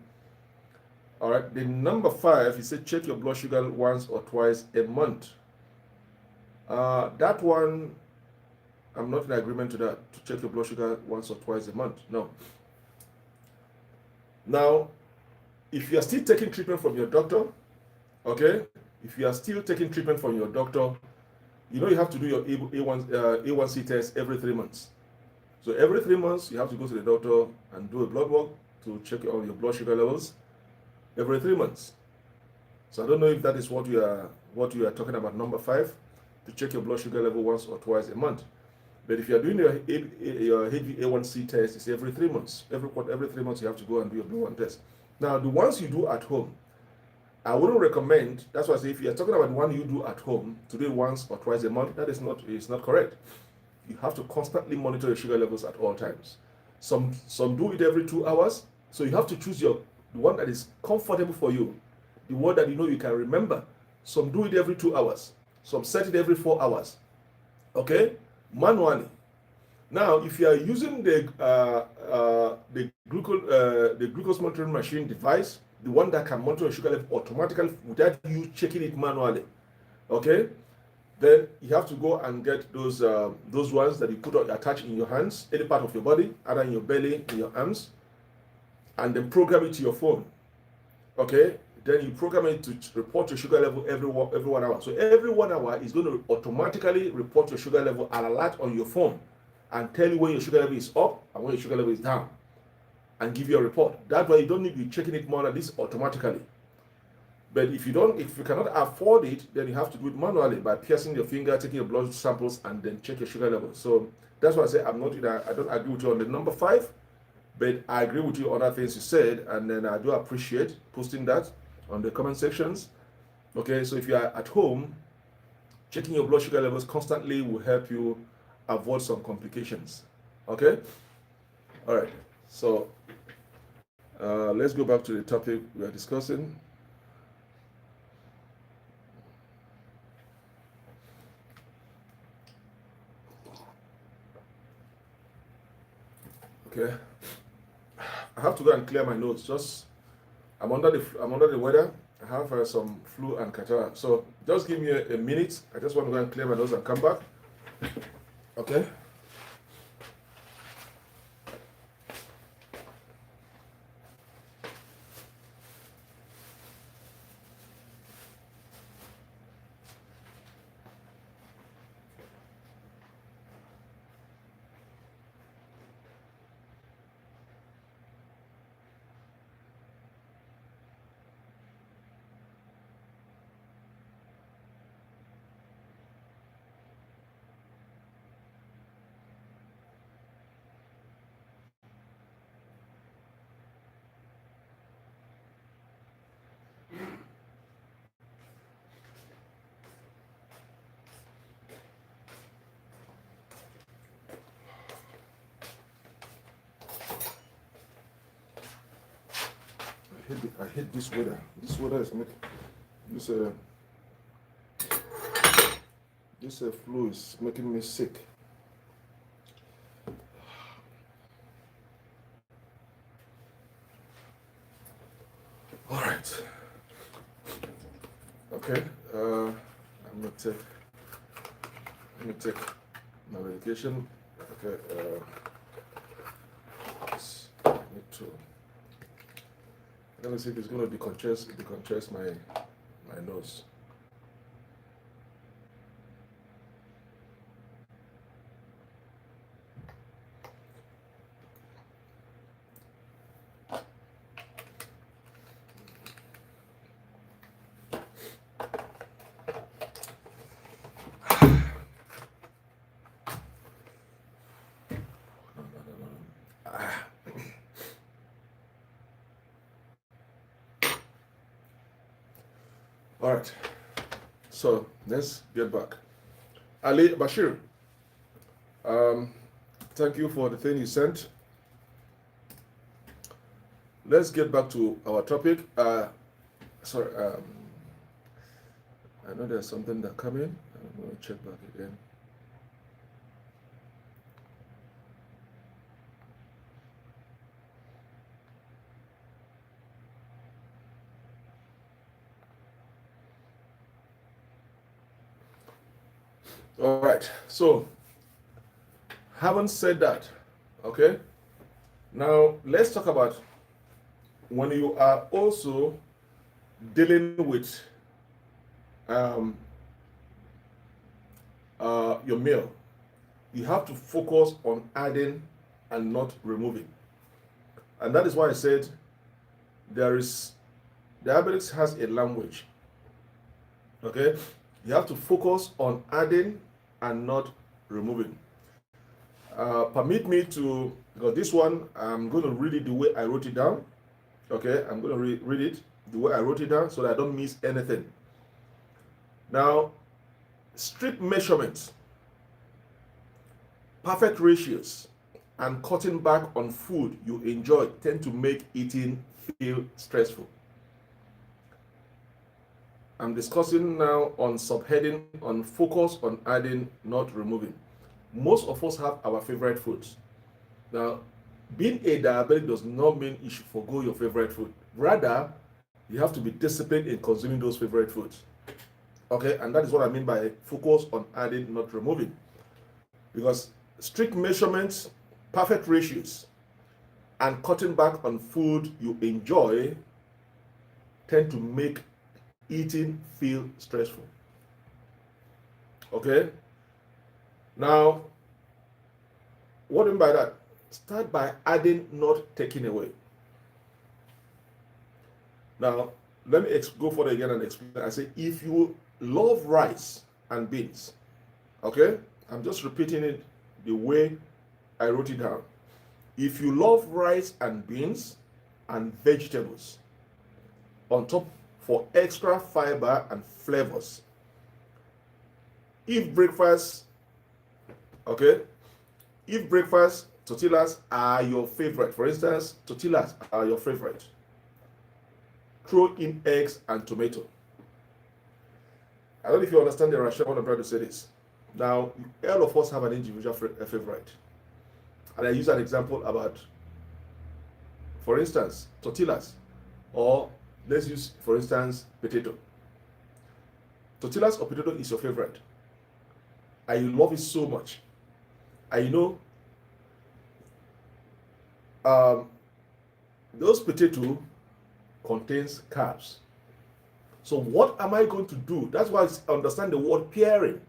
[SPEAKER 1] All right. The number 5, he said check your blood sugar once or twice a month. That one, I'm not in agreement to that, to check your blood sugar once or twice a month. No. Now, if you are still taking treatment from your doctor, okay, if you are still taking treatment from your doctor, You know you have to do your A1C test every 3 months. So every 3 months you have to go to the doctor and do a blood work to check on your blood sugar levels every 3 months. So I don't know if that is what you are talking about, number 5, to check your blood sugar level once or twice a month. But if you are doing your HbA1c test, it's every 3 months. Every 3 months you have to go and do your blood test. Now the ones you do at home, I wouldn't recommend. That's why I say if you are talking about the one you do at home to do it once or twice a month, that is not correct. You have to constantly monitor your sugar levels at all times. Some do it every 2 hours, so you have to choose the one that is comfortable for you, the one that you know you can remember. Some do it every 2 hours, some set it every 4 hours. Okay, manually. Now, if you are using the glucose monitoring machine device, the one that can monitor your sugar level automatically without you checking it manually, okay, then you have to go and get those ones that you attach in your hands, any part of your body, either in your belly, in your arms, and then program it to your phone. Okay, then you program it to report your sugar level every 1 hour. So every 1 hour is going to automatically report your sugar level and alert on your phone and tell you when your sugar level is up and when your sugar level is down, and give you a report. That way you don't need to be checking it manually. This automatically. But if you cannot afford it, then you have to do it manually by piercing your finger, taking your blood samples, and then check your sugar level. So that's why I say I don't agree with you on the number 5, but I agree with you on other things you said, and then I do appreciate posting that on the comment sections. Okay, so if you are at home, checking your blood sugar levels constantly will help you avoid some complications. Okay, all right. So let's go back to the topic we are discussing. Okay, I have to go and clear my nose. I'm under the weather. I have some flu and catarrh. So just give me a minute. I just want to go and clear my nose and come back. Okay. I hate this weather. This weather is making this flu is making me sick. All right. Okay. I'm gonna take my medication. Okay. I need to. Let me see if it's going to decongest my nose. All right, so let's get back. Ali Bashir, thank you for the thing you sent. Let's get back to our topic. Sorry, I know there's something that come in. I'm going to check back again. All right, so having said that, okay, now let's talk about when you are also dealing with your meal, you have to focus on adding and not removing. And that is why I said diabetics has a language. Okay, you have to focus on adding and not removing. Permit me to, because this one I'm going to read it the way I wrote it down. Okay, I'm going to read it the way I wrote it down so that I don't miss anything. Now, strict measurements, perfect ratios, and cutting back on food you enjoy tend to make eating feel stressful. I'm discussing now on subheading on focus on adding, not removing. Most of us have our favorite foods. Now, being a diabetic does not mean you should forgo your favorite food. Rather, you have to be disciplined in consuming those favorite foods. Okay, and that is what I mean by focus on adding, not removing. Because strict measurements, perfect ratios, and cutting back on food you enjoy tend to make eating feel stressful. Okay? Now, what do I mean by that? Start by adding, not taking away. Now, let me go further again and explain. I say, if you love rice and beans, okay? I'm just repeating it the way I wrote it down. If you love rice and beans and vegetables on top for extra fiber and flavors, if breakfast tortillas are your favorite, for instance, tortillas are your favorite, throw in eggs and tomato. I don't know if you understand the rationale when I'm trying to say this. Now, all of us have an individual favorite. And I use an example about, for instance, tortillas, or let's use, for instance, potato. Tortillas or potato is your favorite. And you love it so much. And you know, those potato contains carbs. So what am I going to do? That's why I understand the word pairing.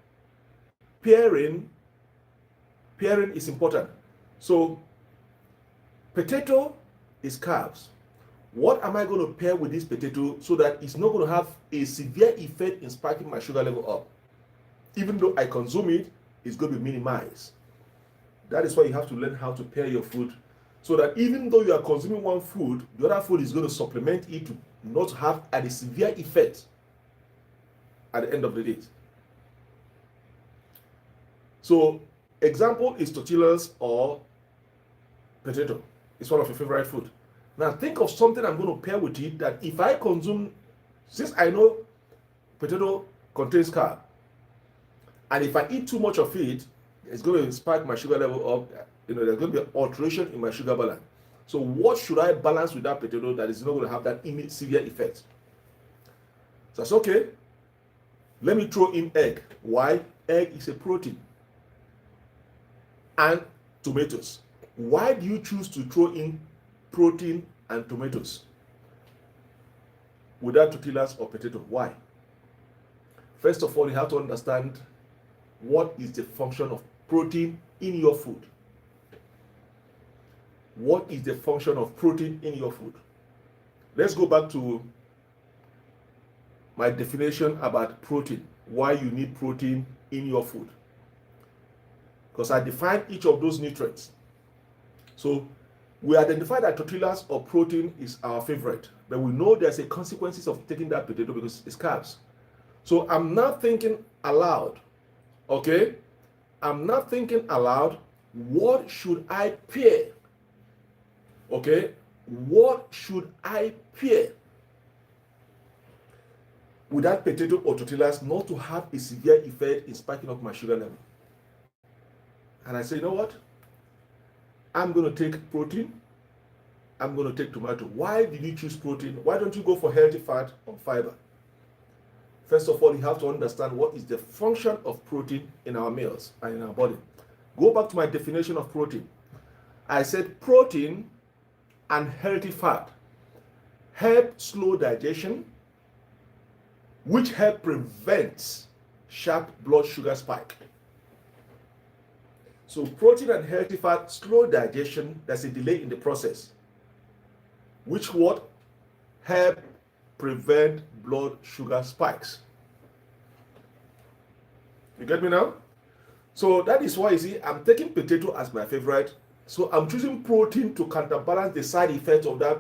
[SPEAKER 1] Pairing is important. So potato is carbs. What am I going to pair with this potato so that it's not going to have a severe effect in spiking my sugar level up? Even though I consume it, it's going to be minimized. That is why you have to learn how to pair your food so that even though you are consuming one food, the other food is going to supplement it to not have a severe effect at the end of the day. So, example is tortillas or potato. It's one of your favorite food. Now think of something I'm going to pair with it that if I consume, since I know potato contains carb, and if I eat too much of it, it's going to spike my sugar level up. You know, there's going to be an alteration in my sugar balance. So what should I balance with that potato that is not going to have that severe effect? So that's okay. Let me throw in egg. Why? Egg is a protein. And tomatoes. Why do you choose to throw in protein and tomatoes without tortillas or potato? Why? First of all, you have to understand what is the function of protein in your food. What is the function of protein in your food? Let's go back to my definition about protein. Why you need protein in your food. Because I defined each of those nutrients. So we identified that tortillas or protein is our favorite, but we know there's a consequences of taking that potato because it's carbs. So I'm not thinking aloud, okay? I'm not thinking aloud, what should I pair? Okay, what should I pair with that potato or tortillas not to have a severe effect in spiking up my sugar level? And I say, you know what? I'm going to take protein. I'm going to take tomato. Why did you choose protein? Why don't you go for healthy fat or fiber? First of all, you have to understand what is the function of protein in our meals and in our body. Go back to my definition of protein. I said protein and healthy fat help slow digestion, which help prevent sharp blood sugar spike. So protein and healthy fat slow digestion. There's a delay in the process, which what help prevent blood sugar spikes. You get me now? So that is why you see I'm taking potato as my favorite. So I'm choosing protein to counterbalance the side effects of that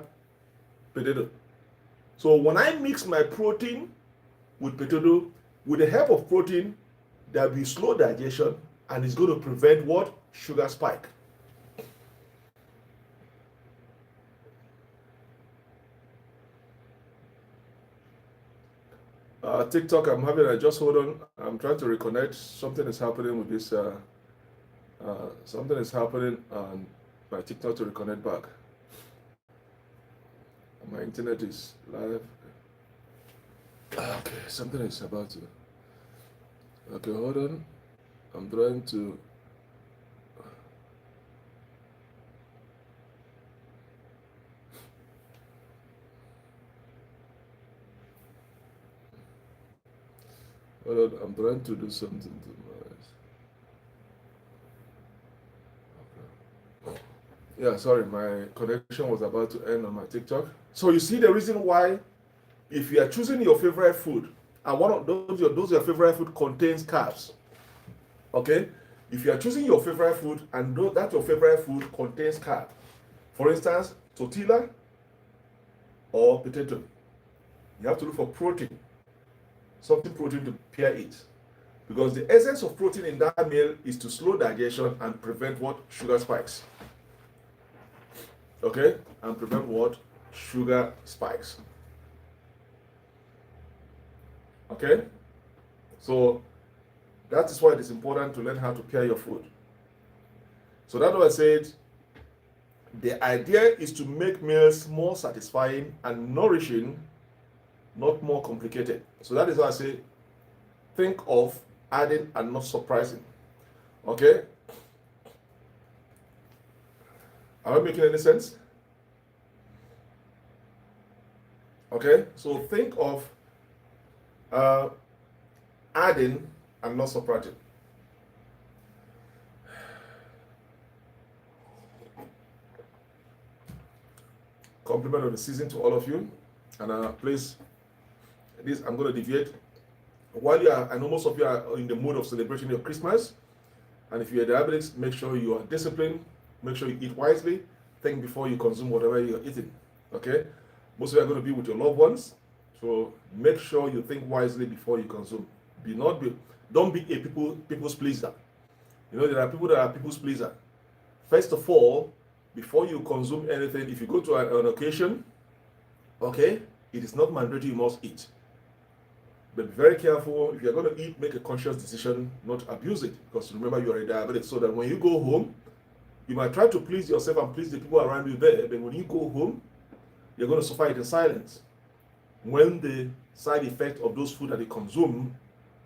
[SPEAKER 1] potato. So when I mix my protein with potato, with the help of protein, there will be slow digestion and it's going to prevent what? Sugar spike. TikTok, I'm having a just hold on. I'm trying to reconnect. Something is happening with this. Something is happening on my TikTok to reconnect back. My internet is live. Okay, something is about to. Okay, hold on. I'm trying to. Hold on, I'm trying to do something to my. Okay. Yeah, sorry, my connection was about to end on my TikTok. So you see the reason why, if you are choosing your favorite food, and one of those your favorite food contains carbs. Okay, if you are choosing your favorite food and that your favorite food contains carb, for instance, tortilla or potato, you have to look for protein, something protein to pair it, because the essence of protein in that meal is to slow digestion and prevent what? Sugar spikes. Okay, and prevent what? Sugar spikes. Okay, so that is why it is important to learn how to pair your food. So that's why I said the idea is to make meals more satisfying and nourishing, not more complicated. So that is why I say think of adding and not surprising. Okay, am I making any sense? Okay, so think of adding and not subtracting. Compliment of the season to all of you, and please, this I'm going to deviate. While you are, I know most of you are in the mood of celebrating your Christmas, and if you're diabetics, make sure you are disciplined. Make sure you eat wisely. Think before you consume whatever you're eating. Okay, most of you are going to be with your loved ones, so make sure you think wisely before you consume. Don't be a people's pleaser. You know, there are people that are people's pleaser. First of all, before you consume anything, if you go to an occasion, okay, it is not mandatory you must eat. But be very careful. If you're going to eat, make a conscious decision, not abuse it. Because remember, you are a diabetic, so that when you go home, you might try to please yourself and please the people around you there, but when you go home, you're going to suffer it in silence. When the side effect of those food that you consume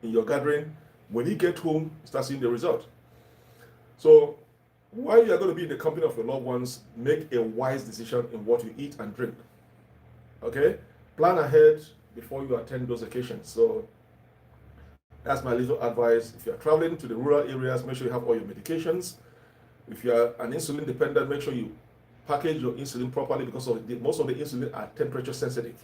[SPEAKER 1] in your gathering, when you get home, you start seeing the result. So while you are going to be in the company of your loved ones, make a wise decision in what you eat and drink. Okay? Plan ahead before you attend those occasions. So that's my little advice. If you're traveling to the rural areas, make sure you have all your medications. If you are an insulin dependent, make sure you package your insulin properly, because most of the insulin are temperature sensitive.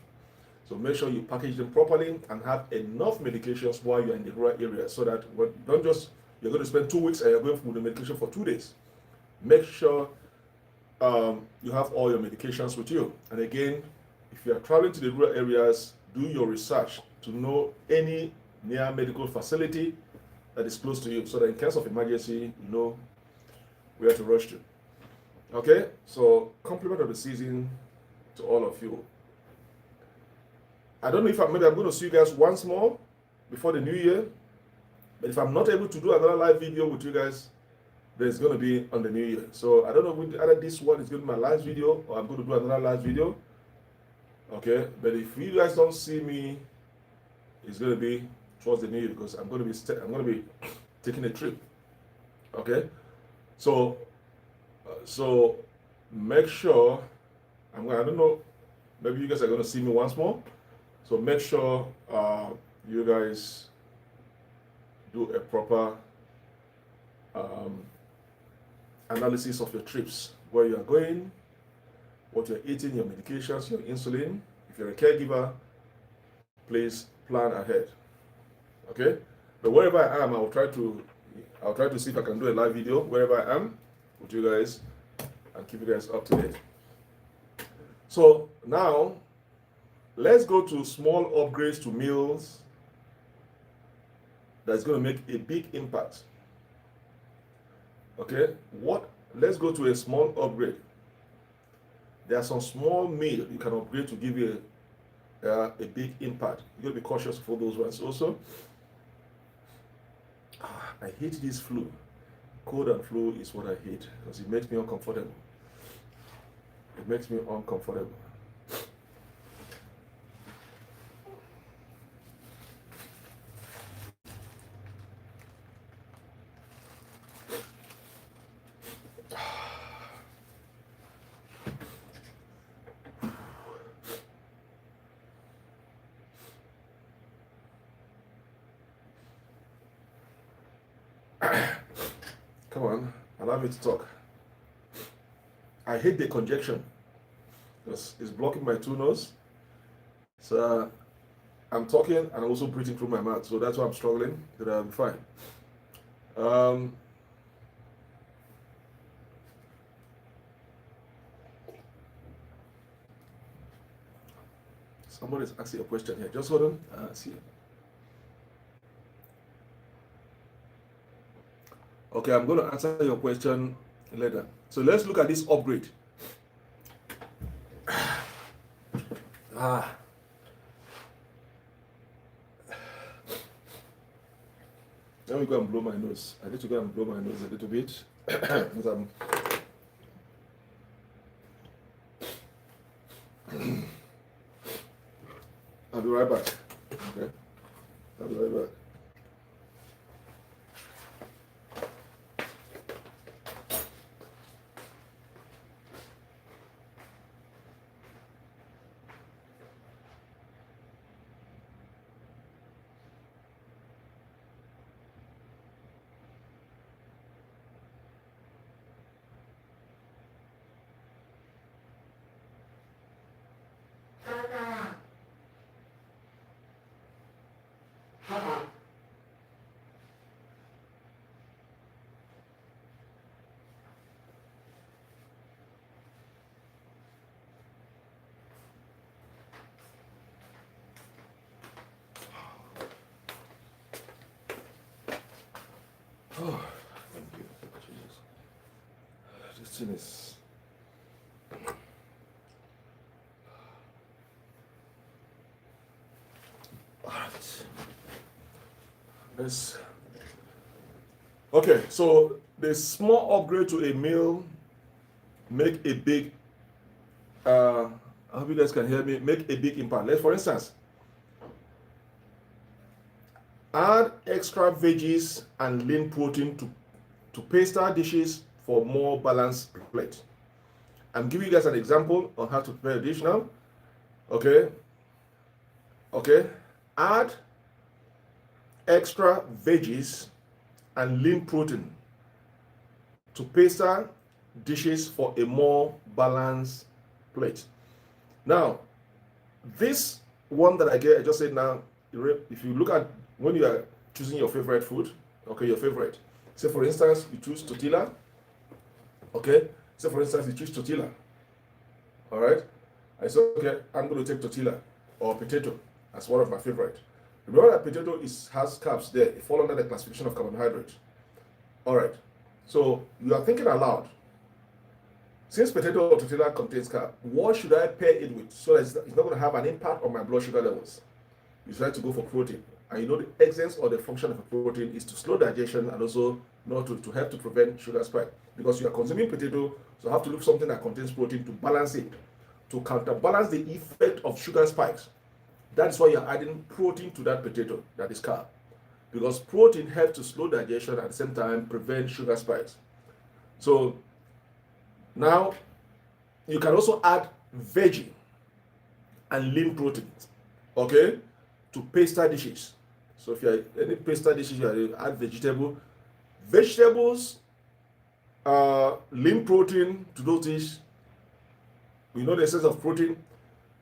[SPEAKER 1] So make sure you package them properly and have enough medications while you're in the rural area, so that you're going to spend 2 weeks and you're going for the medication for 2 days. Make sure you have all your medications with you. And again, if you are traveling to the rural areas, do your research to know any near medical facility that is close to you, so that in case of emergency, you know where to rush to. Okay, so compliment of the season to all of you. I don't know if maybe I'm going to see you guys once more before the new year, but if I'm not able to do another live video with you guys, then it's going to be on the new year. So I don't know whether this one is going to be my last video or I'm going to do another last video. Okay, but if you guys don't see me, it's going to be towards the new year, because I'm going to be taking a trip. Okay, so make sure I don't know, maybe you guys are going to see me once more. So make sure you guys do a proper analysis of your trips, where you are going, what you're eating, your medications, your insulin. If you're a caregiver, please plan ahead. Okay? But wherever I am, I'll try to see if I can do a live video wherever I am with you guys and keep you guys up to date. So now let's go to small upgrades to meals that's going to make a big impact. Okay, let's go to a small upgrade. There are some small meal you can upgrade to give you a big impact. You got to be cautious for those ones also. I hate this flu. Cold and flu is what I hate because it makes me uncomfortable. It makes me uncomfortable. Come on, allow me to talk. I hate the congestion because it's blocking my two nose. So I'm talking and I'm also breathing through my mouth. So that's why I'm struggling, but I'll be fine. Somebody's asking a question here. Just hold on. See. Okay, I'm going to answer your question later. So let's look at this upgrade. Let me go and blow my nose. I need to go and blow my nose a little bit. I'll be right back. Okay? I'll be right back. Oh, thank you. Jesus. This thing is. Alright. Let's. Okay, so the small upgrade to a meal make a big. I hope you guys can hear me. Make a big impact. Let's, for instance, add extra veggies and lean protein to pasta dishes for more balanced plate. I'm giving you guys an example on how to prepare a dish now. Okay. Add extra veggies and lean protein to pasta dishes for a more balanced plate. Now, this one that I just said now, if you look at when you are choosing your favorite food, okay, your favorite. Say for instance, you choose tortilla. Okay. Say for instance, you choose tortilla. All right. I said, okay, I'm going to take tortilla or potato as one of my favorite. Remember that potato has carbs there. It falls under the classification of carbohydrate. All right. So you are thinking aloud. Since potato or tortilla contains carb, what should I pair it with so that it's not going to have an impact on my blood sugar levels? You decide to go for protein. And you know the essence or the function of a protein is to slow digestion and also not to help to prevent sugar spike. Because you are consuming potato, so you have to look for something that contains protein to balance it, to counterbalance the effect of sugar spikes. That's why you're adding protein to that potato, that is carb. Because protein helps to slow digestion at the same time prevent sugar spikes. So now you can also add veggie and lean proteins, okay, to pasta dishes. So if you are any pasta dishes, you add vegetables lean protein to those dish. We know the essence of protein.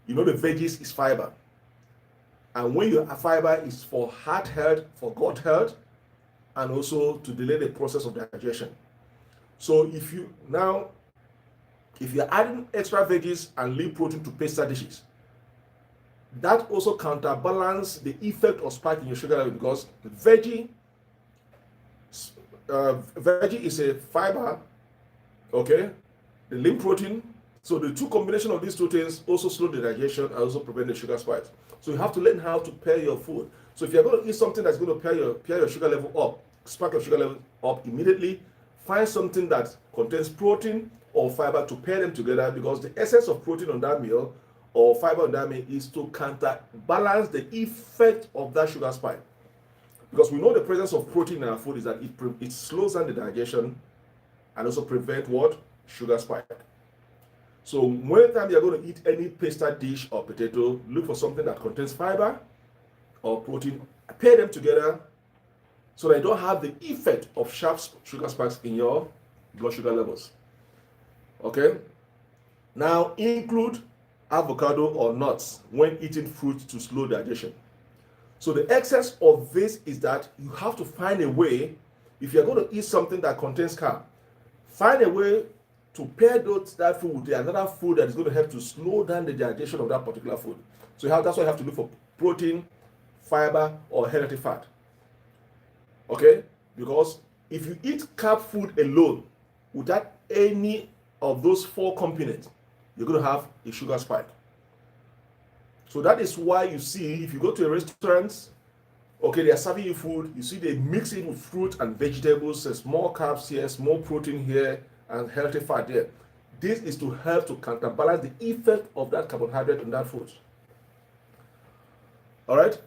[SPEAKER 1] You know the veggies is fiber. And when your fiber is for heart health, for gut health, and also to delay the process of digestion. So if you're adding extra veggies and lean protein to pasta dishes, that also counterbalance the effect of spike in your sugar level, because veggie is a fiber, okay, the lean protein. So the two combination of these two things also slow the digestion and also prevent the sugar spikes. So you have to learn how to pair your food. So if you're going to eat something that's going to pair your sugar level up, spike your sugar level up immediately, find something that contains protein or fiber to pair them together, because the essence of protein on that meal or fiber on that meal is to counterbalance the effect of that sugar spike. Because we know the presence of protein in our food is that it slows down the digestion and also prevent what? Sugar spike. So whenever you're going to eat any pasta dish or potato, look for something that contains fiber or protein, pair them together so that you don't have the effect of sharp sugar spikes in your blood sugar levels. Okay? Now include avocado or nuts when eating fruit to slow digestion. So the excess of this is that you have to find a way, if you're going to eat something that contains carb, find a way to pair that food with another food that is going to help to slow down the digestion of that particular food. So that's why you have to look for protein, fiber, or healthy fat. Okay? Because if you eat carb food alone without any of those four components, you're going to have a sugar spike. So that is why you see, if you go to a restaurant, okay, they are serving you food, you see they mix it with fruit and vegetables, there's more carbs here, more protein here, and healthy fat there. This is to help to counterbalance the effect of that carbohydrate in that food. All right?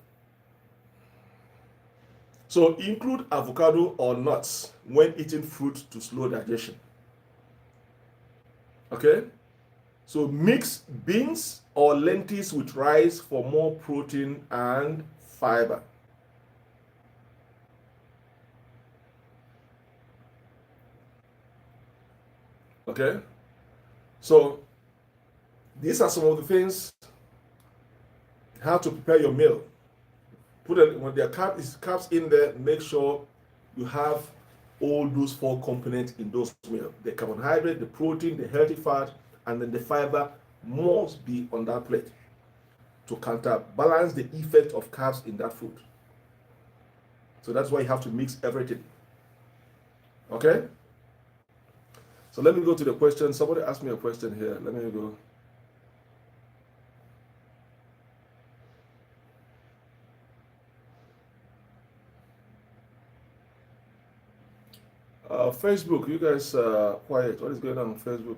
[SPEAKER 1] So include avocado or nuts when eating fruit to slow digestion. Okay? So mix beans or lentils with rice for more protein and fiber. Okay? So these are some of the things, how to prepare your meal. When there are carbs in there, make sure you have all those four components in those meals. The carbohydrate, the protein, the healthy fat, and then the fiber must be on that plate to counterbalance the effect of carbs in that food. So that's why you have to mix everything. Okay? So let me go to the question. Somebody asked me a question here. Let me go. Facebook, you guys quiet. What is going on Facebook?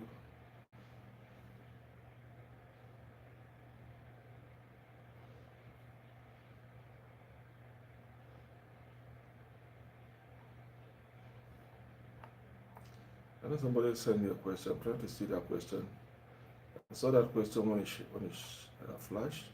[SPEAKER 1] I know somebody sent me a question. I'm trying to see that question. I saw that question when it flashed.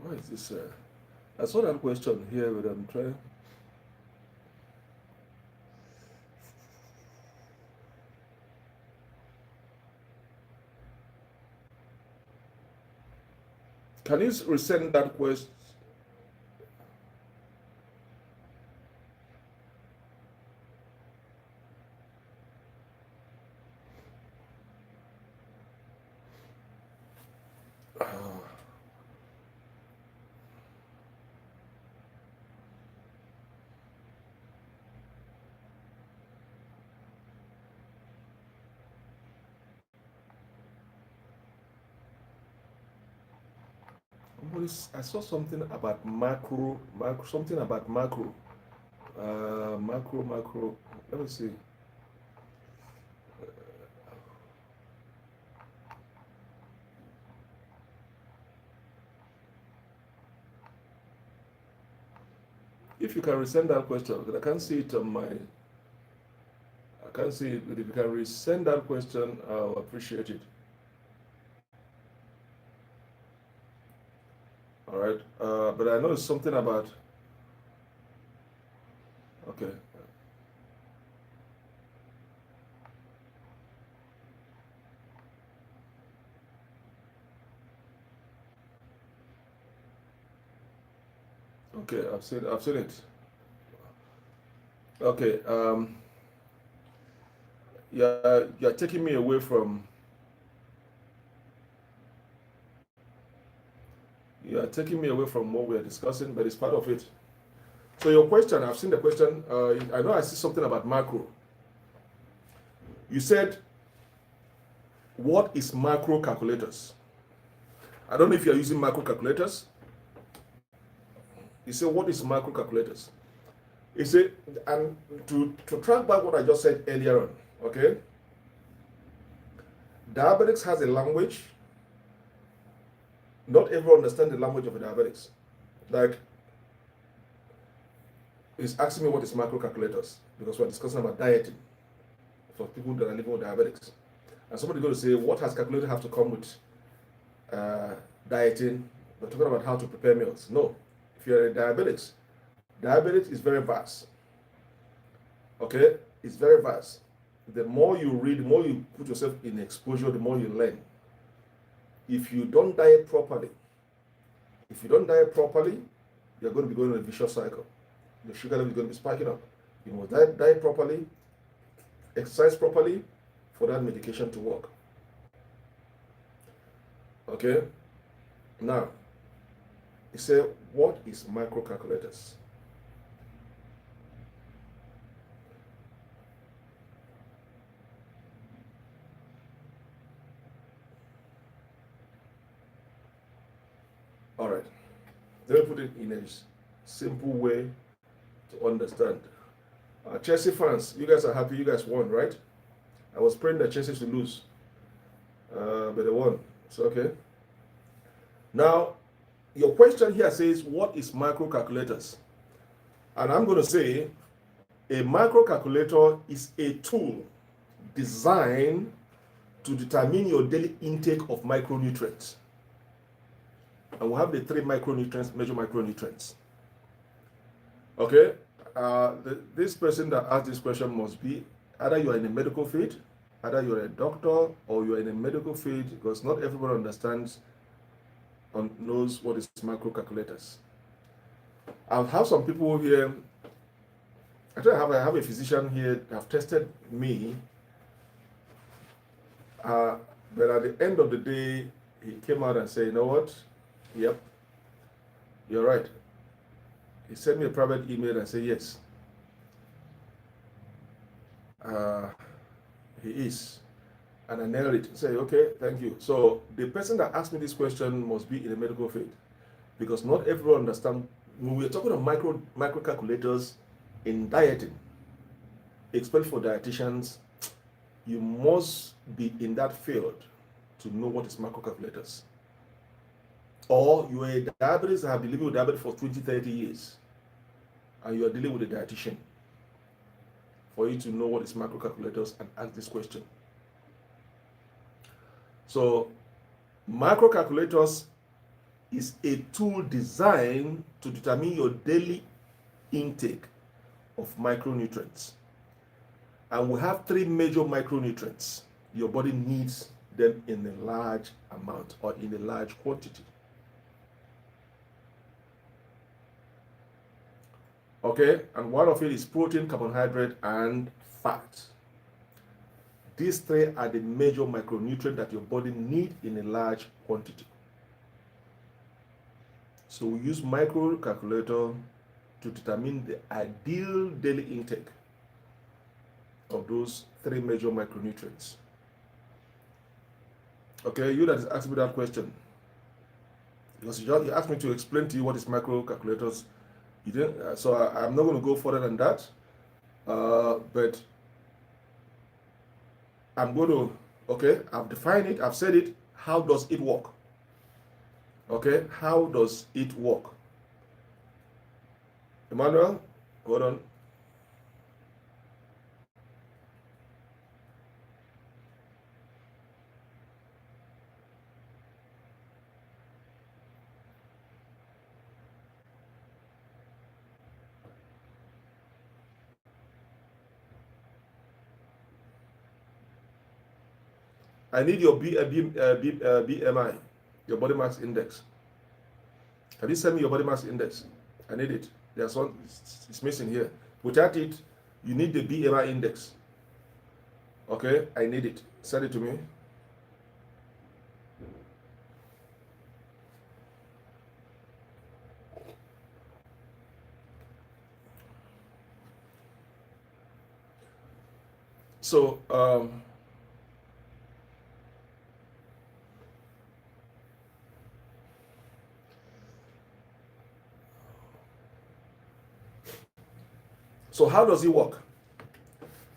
[SPEAKER 1] What is this? I saw that question here, but I'm trying. Can you resend that question? I saw something about macro, something about macro. Macro. Let me see. If you can resend that question, because I can't see it on my. I can't see it, but if you can resend that question, I'll appreciate it. All right, but I know it's something about. Okay. Okay, I've seen it. Okay, you're taking me away from. You are taking me away from what we are discussing, but it's part of it. So your question, I've seen the question. I know I see something about macro. You said, what is macro calculators? I don't know if you're using macro calculators. You say, what is macro calculators? You say, and to track back what I just said earlier on, okay? Diabetics has a language. Not everyone understands the language of a diabetics. Like, he's asking me what is macro calculators because we're discussing about dieting for people that are living with diabetics. And somebody's going to say, what has calculator have to come with dieting? We're talking about how to prepare meals. No. If you're a diabetics is very vast. Okay? It's very vast. The more you read, the more you put yourself in exposure, the more you learn. If you don't diet properly, you're going to be going in a vicious cycle. The sugar level is going to be spiking up. You must diet properly, exercise properly for that medication to work. Okay? Now, you say, what is microcalculators? All right. Let me put it in a simple way to understand. Chelsea fans, you guys are happy. You guys won, right? I was praying that Chelsea should lose, but they won. It's okay. Now, your question here says, what is microcalculators? And I'm going to say, a microcalculator is a tool designed to determine your daily intake of micronutrients. And we'll have the three micronutrients, major micronutrients. Okay? This person that asked this question must be either you are in a medical field, either you're a doctor, or you're in a medical field, because not everyone understands or knows what is microcalculators. I'll have some people here. Actually, I have a physician here that have tested me, but at the end of the day, he came out and said, you know what? Yep, you're right. He sent me a private email and said, yes, he is. And I nailed it. Say, okay, thank you. So the person that asked me this question must be in the medical field, because not everyone understands. When we're talking about microcalculators in dieting, especially for dietitians, you must be in that field to know what is microcalculators. Or you are a diabetes that have been living with diabetes for 20, 30 years, and you are dealing with a dietitian, for you to know what is microcalculators and ask this question. So, microcalculators is a tool designed to determine your daily intake of micronutrients. And we have three major micronutrients. Your body needs them in a large amount or in a large quantity. Okay, and one of it is protein, carbohydrate, and fat. These three are the major micronutrients that your body needs in a large quantity. So we use microcalculator to determine the ideal daily intake of those three major micronutrients. Okay, you that is asking me that question, because you asked me to explain to you what is microcalculators, You didn't. So I'm not going to go further than that. But I'm going to. Okay, I've defined it. I've said it. How does it work? Okay, how does it work? Emmanuel, hold on. I need your BMI, your body mass index. Can you send me your body mass index? I need it. There's one, it's missing here. Without it, you need the BMI index. Okay, I need it. Send it to me. So, so how does it work?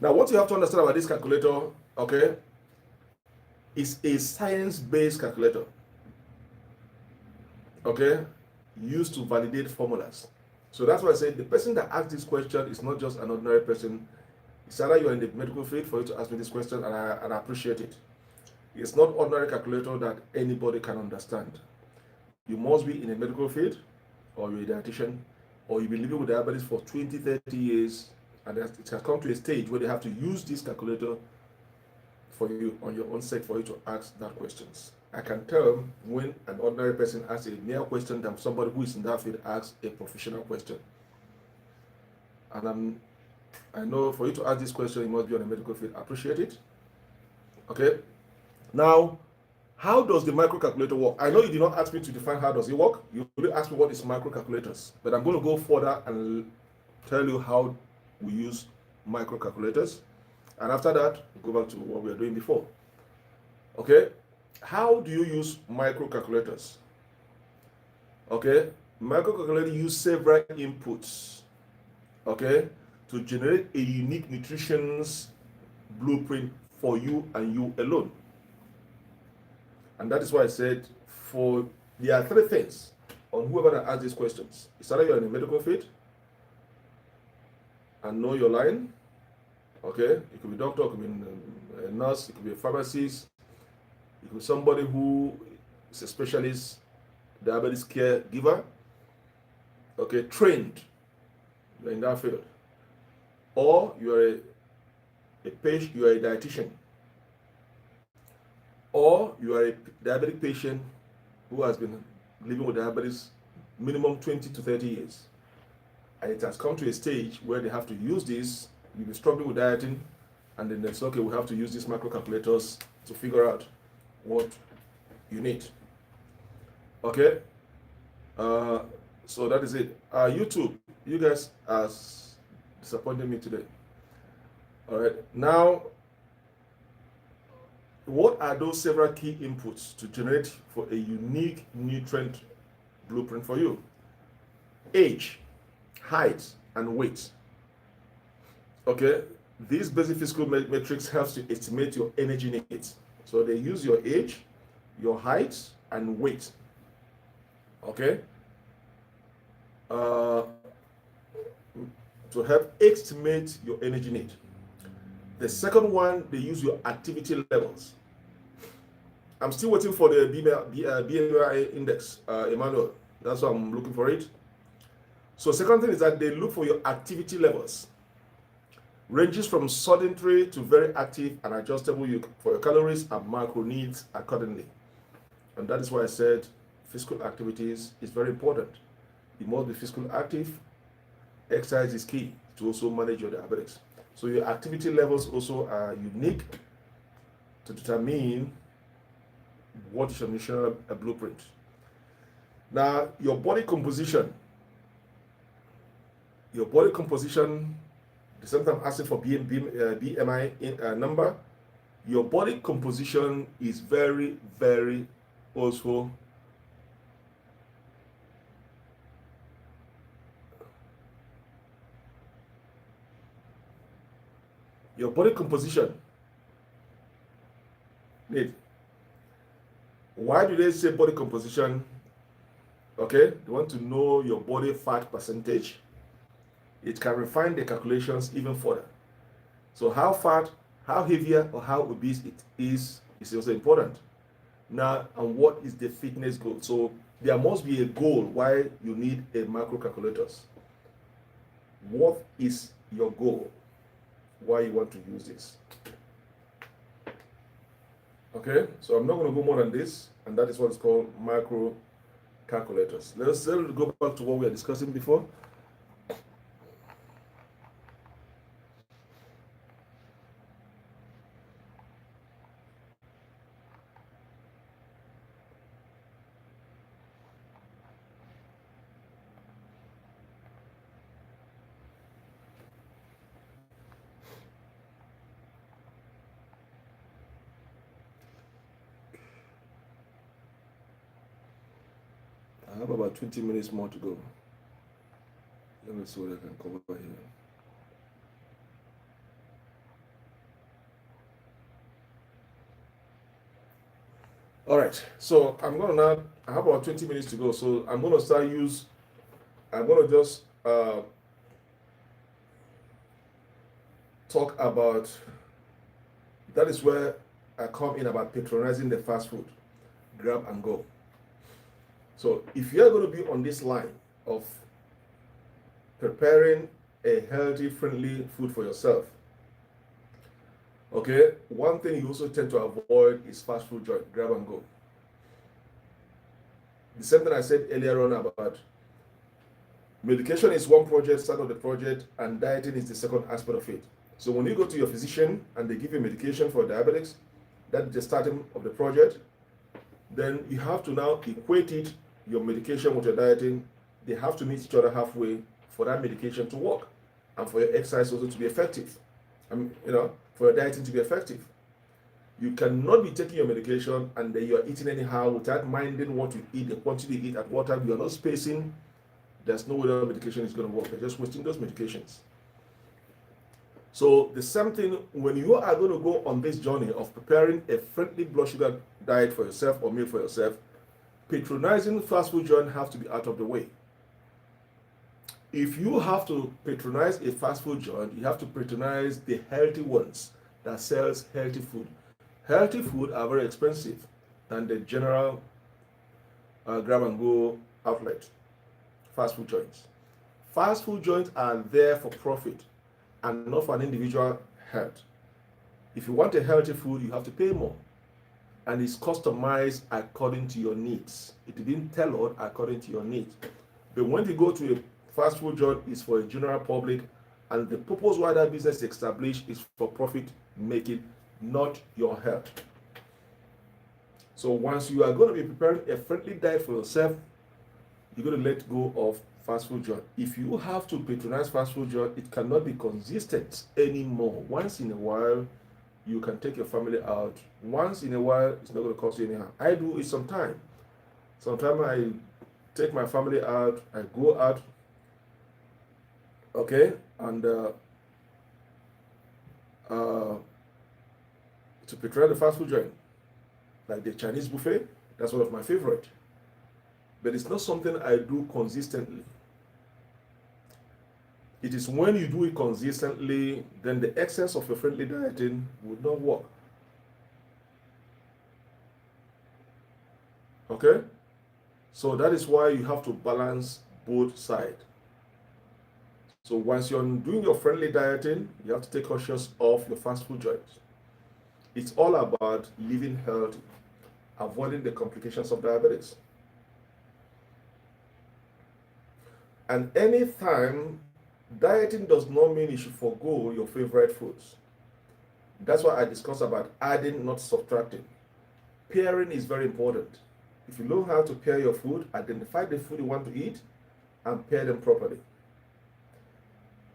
[SPEAKER 1] Now, what you have to understand about this calculator, okay, is a science-based calculator, okay, used to validate formulas. So that's why I said the person that asked this question is not just an ordinary person. It's either you're in the medical field for you to ask me this question, and I appreciate it. It's not ordinary calculator that anybody can understand. You must be in a medical field, or you're a dietitian, or you've been living with diabetes for 20, 30 years, and it has come to a stage where they have to use this calculator for you on your own sake for you to ask that questions. I can tell when an ordinary person asks a mere question than somebody who is in that field asks a professional question. And I know for you to ask this question, you must be on a medical field. I appreciate it. Okay. Now, how does the microcalculator work? I know you did not ask me to define how does it work. You only asked me what is microcalculators. But I'm going to go further and tell you how we use microcalculators. And after that, we'll go back to what we were doing before. Okay. How do you use microcalculators? Okay. Microcalculator use several inputs. Okay. To generate a unique nutrition's blueprint for you and you alone. And that is why I said there are three things on whoever that asks these questions. It's either you're in a medical field and know your line. Okay, it could be doctor, it could be a nurse, it could be a pharmacist, it could be somebody who is a specialist diabetes care giver. Okay, trained, you're in that field. Or you're a patient, you are a dietitian. Or you are a diabetic patient who has been living with diabetes minimum 20 to 30 years. And it has come to a stage where they have to use this. You'll be struggling with dieting, and then they say, okay, we have to use these microcalculators to figure out what you need. Okay? So that is it. YouTube, you guys are disappointing me today. All right. Now, what are those several key inputs to generate for a unique nutrient blueprint for you? Age, height, and weight. Okay, this basic physical matrix helps to estimate your energy needs. So they use your age, your height, and weight. Okay, to help estimate your energy need. The second one, they use your activity levels. I'm still waiting for the BMI index, Emmanuel. That's why I'm looking for it. So second thing is that they look for your activity levels. Ranges from sedentary to very active and adjustable for your calories and macro needs accordingly. And that is why I said physical activities is very important. You must be physically active. Exercise is key to also manage your diabetes. So your activity levels also are unique to determine what is your nutritional blueprint. Now, your body composition. Your body composition, the same time asking for BMI number. Your body composition is very, very also Your body composition. Nate, why do they say body composition? Okay, they want to know your body fat percentage. It can refine the calculations even further. So how fat, how heavier, or how obese it is also important. Now, and what is the fitness goal? So there must be a goal why you need a macro calculators. What is your goal? Why you want to use this? Okay, so I'm not going to go more than this, and that is what is called macro calculators. Let's go back to what we were discussing before. I have about 20 minutes more to go. Let me see what I can cover here. All right, so I'm gonna now, I have about 20 minutes to go, so I'm gonna I'm gonna just talk about, that is where I come in about patronizing the fast food, grab and go. So if you're going to be on this line of preparing a healthy, friendly food for yourself, okay, one thing you also tend to avoid is fast food joint, grab and go. The same thing I said earlier on about medication is one project, start of the project, and dieting is the second aspect of it. So when you go to your physician and they give you medication for diabetics, that's the starting of the project, then you have to now equate it, your medication with your dieting. They have to meet each other halfway for that medication to work and for your exercise also to be effective. For your dieting to be effective. You cannot be taking your medication and then you are eating anyhow without minding what you eat, the quantity you eat, at what time. You are not spacing. There's no way that medication is going to work. You're just wasting those medications. So the same thing when you are going to go on this journey of preparing a friendly blood sugar diet for yourself or meal for yourself, patronizing fast food joint have to be out of the way. If you have to patronize a fast food joint, you have to patronize the healthy ones that sells healthy food. Healthy food are very expensive than the general grab and go outlet, fast food joints. Fast food joints are there for profit and not for an individual health. If you want a healthy food, you have to pay more. And it's customized according to your needs. It didn't tailor according to your needs. But when you go to a fast food joint, it's for a general public, and the purpose why that business is established is for profit making, not your health. So once you are going to be preparing a friendly diet for yourself, you're going to let go of fast food joint. If you have to patronize fast food joint, it cannot be consistent anymore. Once in a while, you can take your family out. Once in a while, it's not going to cost you anyhow. I do it sometimes. Sometimes I take my family out, I go out, okay, and to patronize the fast food joint, like the Chinese buffet, that's one of my favorite. But it's not something I do consistently. It is when you do it consistently, then the excess of your friendly dieting would not work. Okay? So that is why you have to balance both sides. So once you're doing your friendly dieting, you have to take conscious of your fast food joints. It's all about living healthy, avoiding the complications of diabetes. And anytime, dieting does not mean you should forego your favorite foods. That's why I discuss about adding, not subtracting. Pairing is very important. If you know how to pair your food, identify the food you want to eat and pair them properly.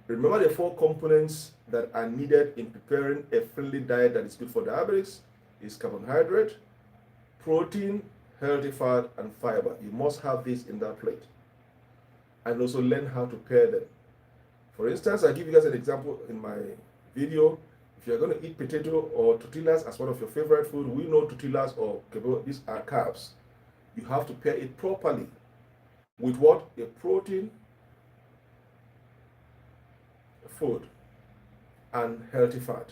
[SPEAKER 1] Remember the 4 components that are needed in preparing a friendly diet that is good for diabetes is carbohydrate, protein, healthy fat, and fiber. You must have this in that plate. And also learn how to pair them. For instance, I give you guys an example in my video. If you're going to eat potato or tortillas as one of your favorite food, we know tortillas or kebab, these are carbs. You have to pair it properly with what? A protein food and healthy fat.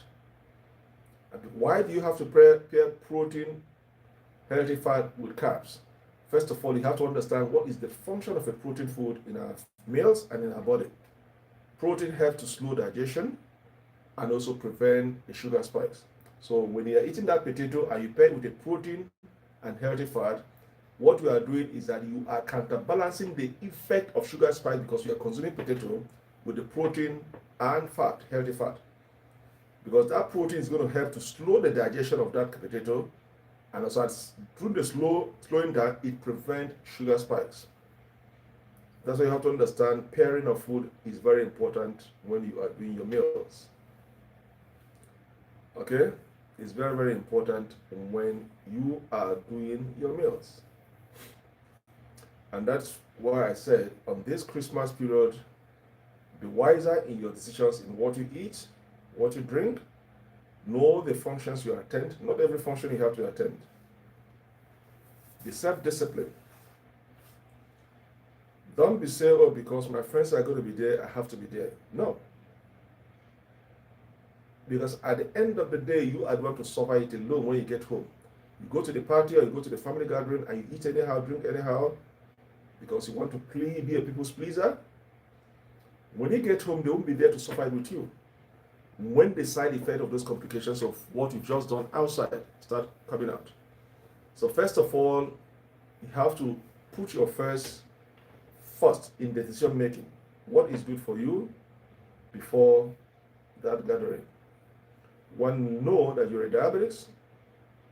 [SPEAKER 1] And why do you have to pair protein, healthy fat with carbs? First of all, you have to understand what is the function of a protein food in our meals and in our body. Protein helps to slow digestion and also prevent the sugar spikes. So when you are eating that potato and you pair it with a protein and healthy fat, what you are doing is that you are counterbalancing the effect of sugar spike because you are consuming potato with the protein and fat, healthy fat. Because that protein is going to help to slow the digestion of that potato, and also through the slowing down, it prevents sugar spikes. That's why you have to understand pairing of food is very important when you are doing your meals. Okay? It's very, very important when you are doing your meals. And that's why I said on this Christmas period, be wiser in your decisions in what you eat, what you drink. Know the functions you attend. Not every function you have to attend. Be self-disciplined. Don't be saying, oh, because my friends are going to be there, I have to be there. No. Because at the end of the day, you are going to suffer it alone when you get home. You go to the party or you go to the family gathering and you eat anyhow, drink anyhow, because you want to be a people's pleaser. When you get home, they won't be there to suffer with you. When the side effect of those complications of what you've just done outside start coming out. So first of all, you have to put your first in the decision making. What is good for you before that gathering? One know that you're a diabetic.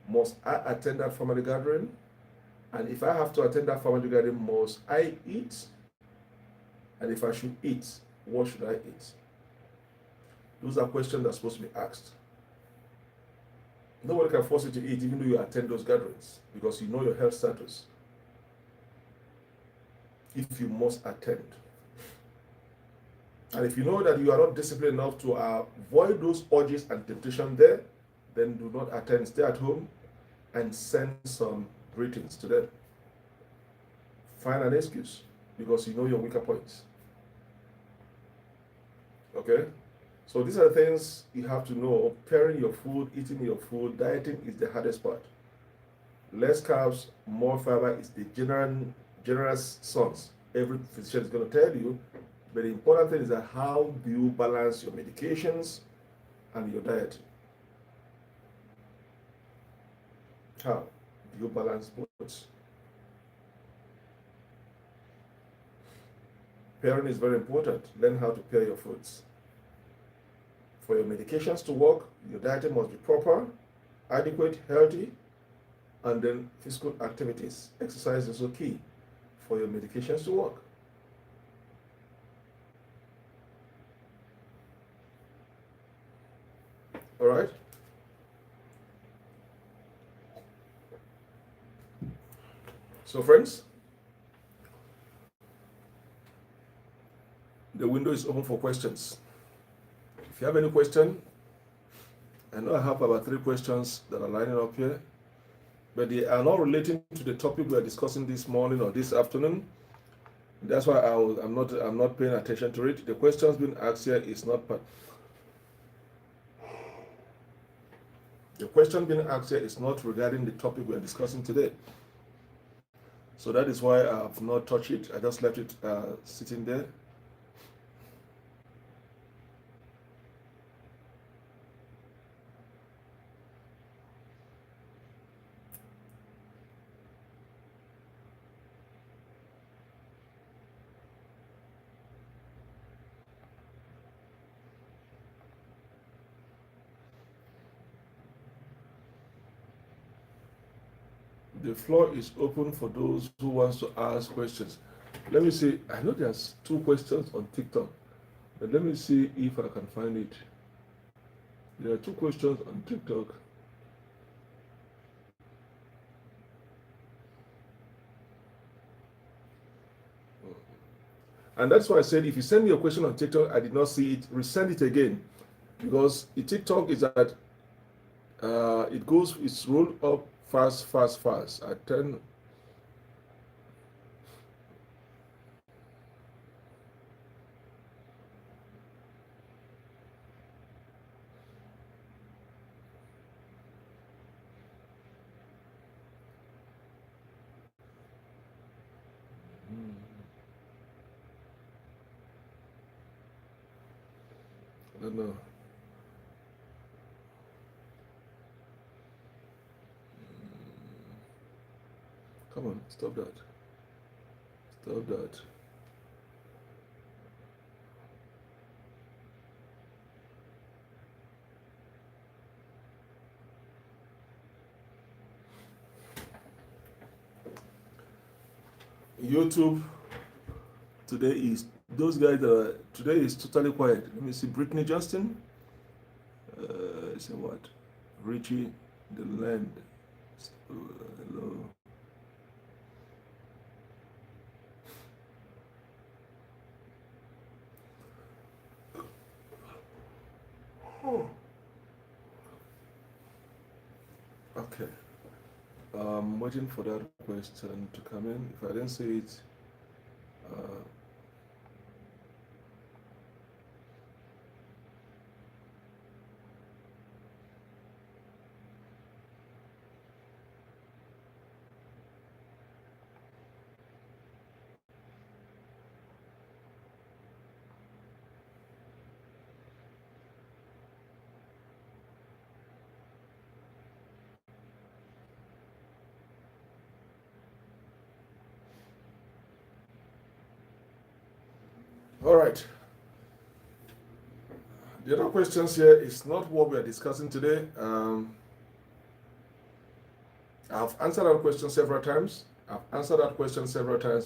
[SPEAKER 1] Must I attend that family gathering? And if I have to attend that family gathering, must I eat? And if I should eat, what should I eat? Those are questions that are supposed to be asked. Nobody can force you to eat even though you attend those gatherings because you know your health status. If you must attend. And if you know that you are not disciplined enough to avoid those urges and temptation there, then do not attend. Stay at home and send some greetings to them. Find an excuse because you know your weaker points. Okay? So these are the things you have to know. Pairing your food, eating your food, dieting is the hardest part. Less carbs, more fiber is the generous science. Every physician is going to tell you. But the important thing is that how do you balance your medications and your diet? How do you balance both? Pairing is very important. Learn how to pair your foods. For your medications to work, your diet must be proper, adequate, healthy, and then physical activities. Exercise is also key for your medications to work. All right? So friends, the window is open for questions. If you have any question, I know I have about 3 questions that are lining up here, but they are not relating to the topic we are discussing this morning or this afternoon. That's why I'm not paying attention to it. The questions being asked here is not part. The question being asked here is not regarding the topic we are discussing today. So that is why I have not touched it. I just left it sitting there. The floor is open for those who wants to ask questions. Let me see. I know there's 2 questions on TikTok, but let me see if I can find it. There are 2 questions on TikTok. And that's why I said if you send me a question on TikTok, I did not see it, resend it again. because the TikTok is that it's rolled up fast, fast, fast. At 10. I don't know. Come on, stop that. Stop that. YouTube today is those guys that are today is totally quiet. Let me see. Brittany Justin. Say what? Richie, the land. Hello. Oh. Okay. I'm waiting for that question to come in. If I didn't see it, all right. The other questions here is not what we are discussing today. I've answered that question several times.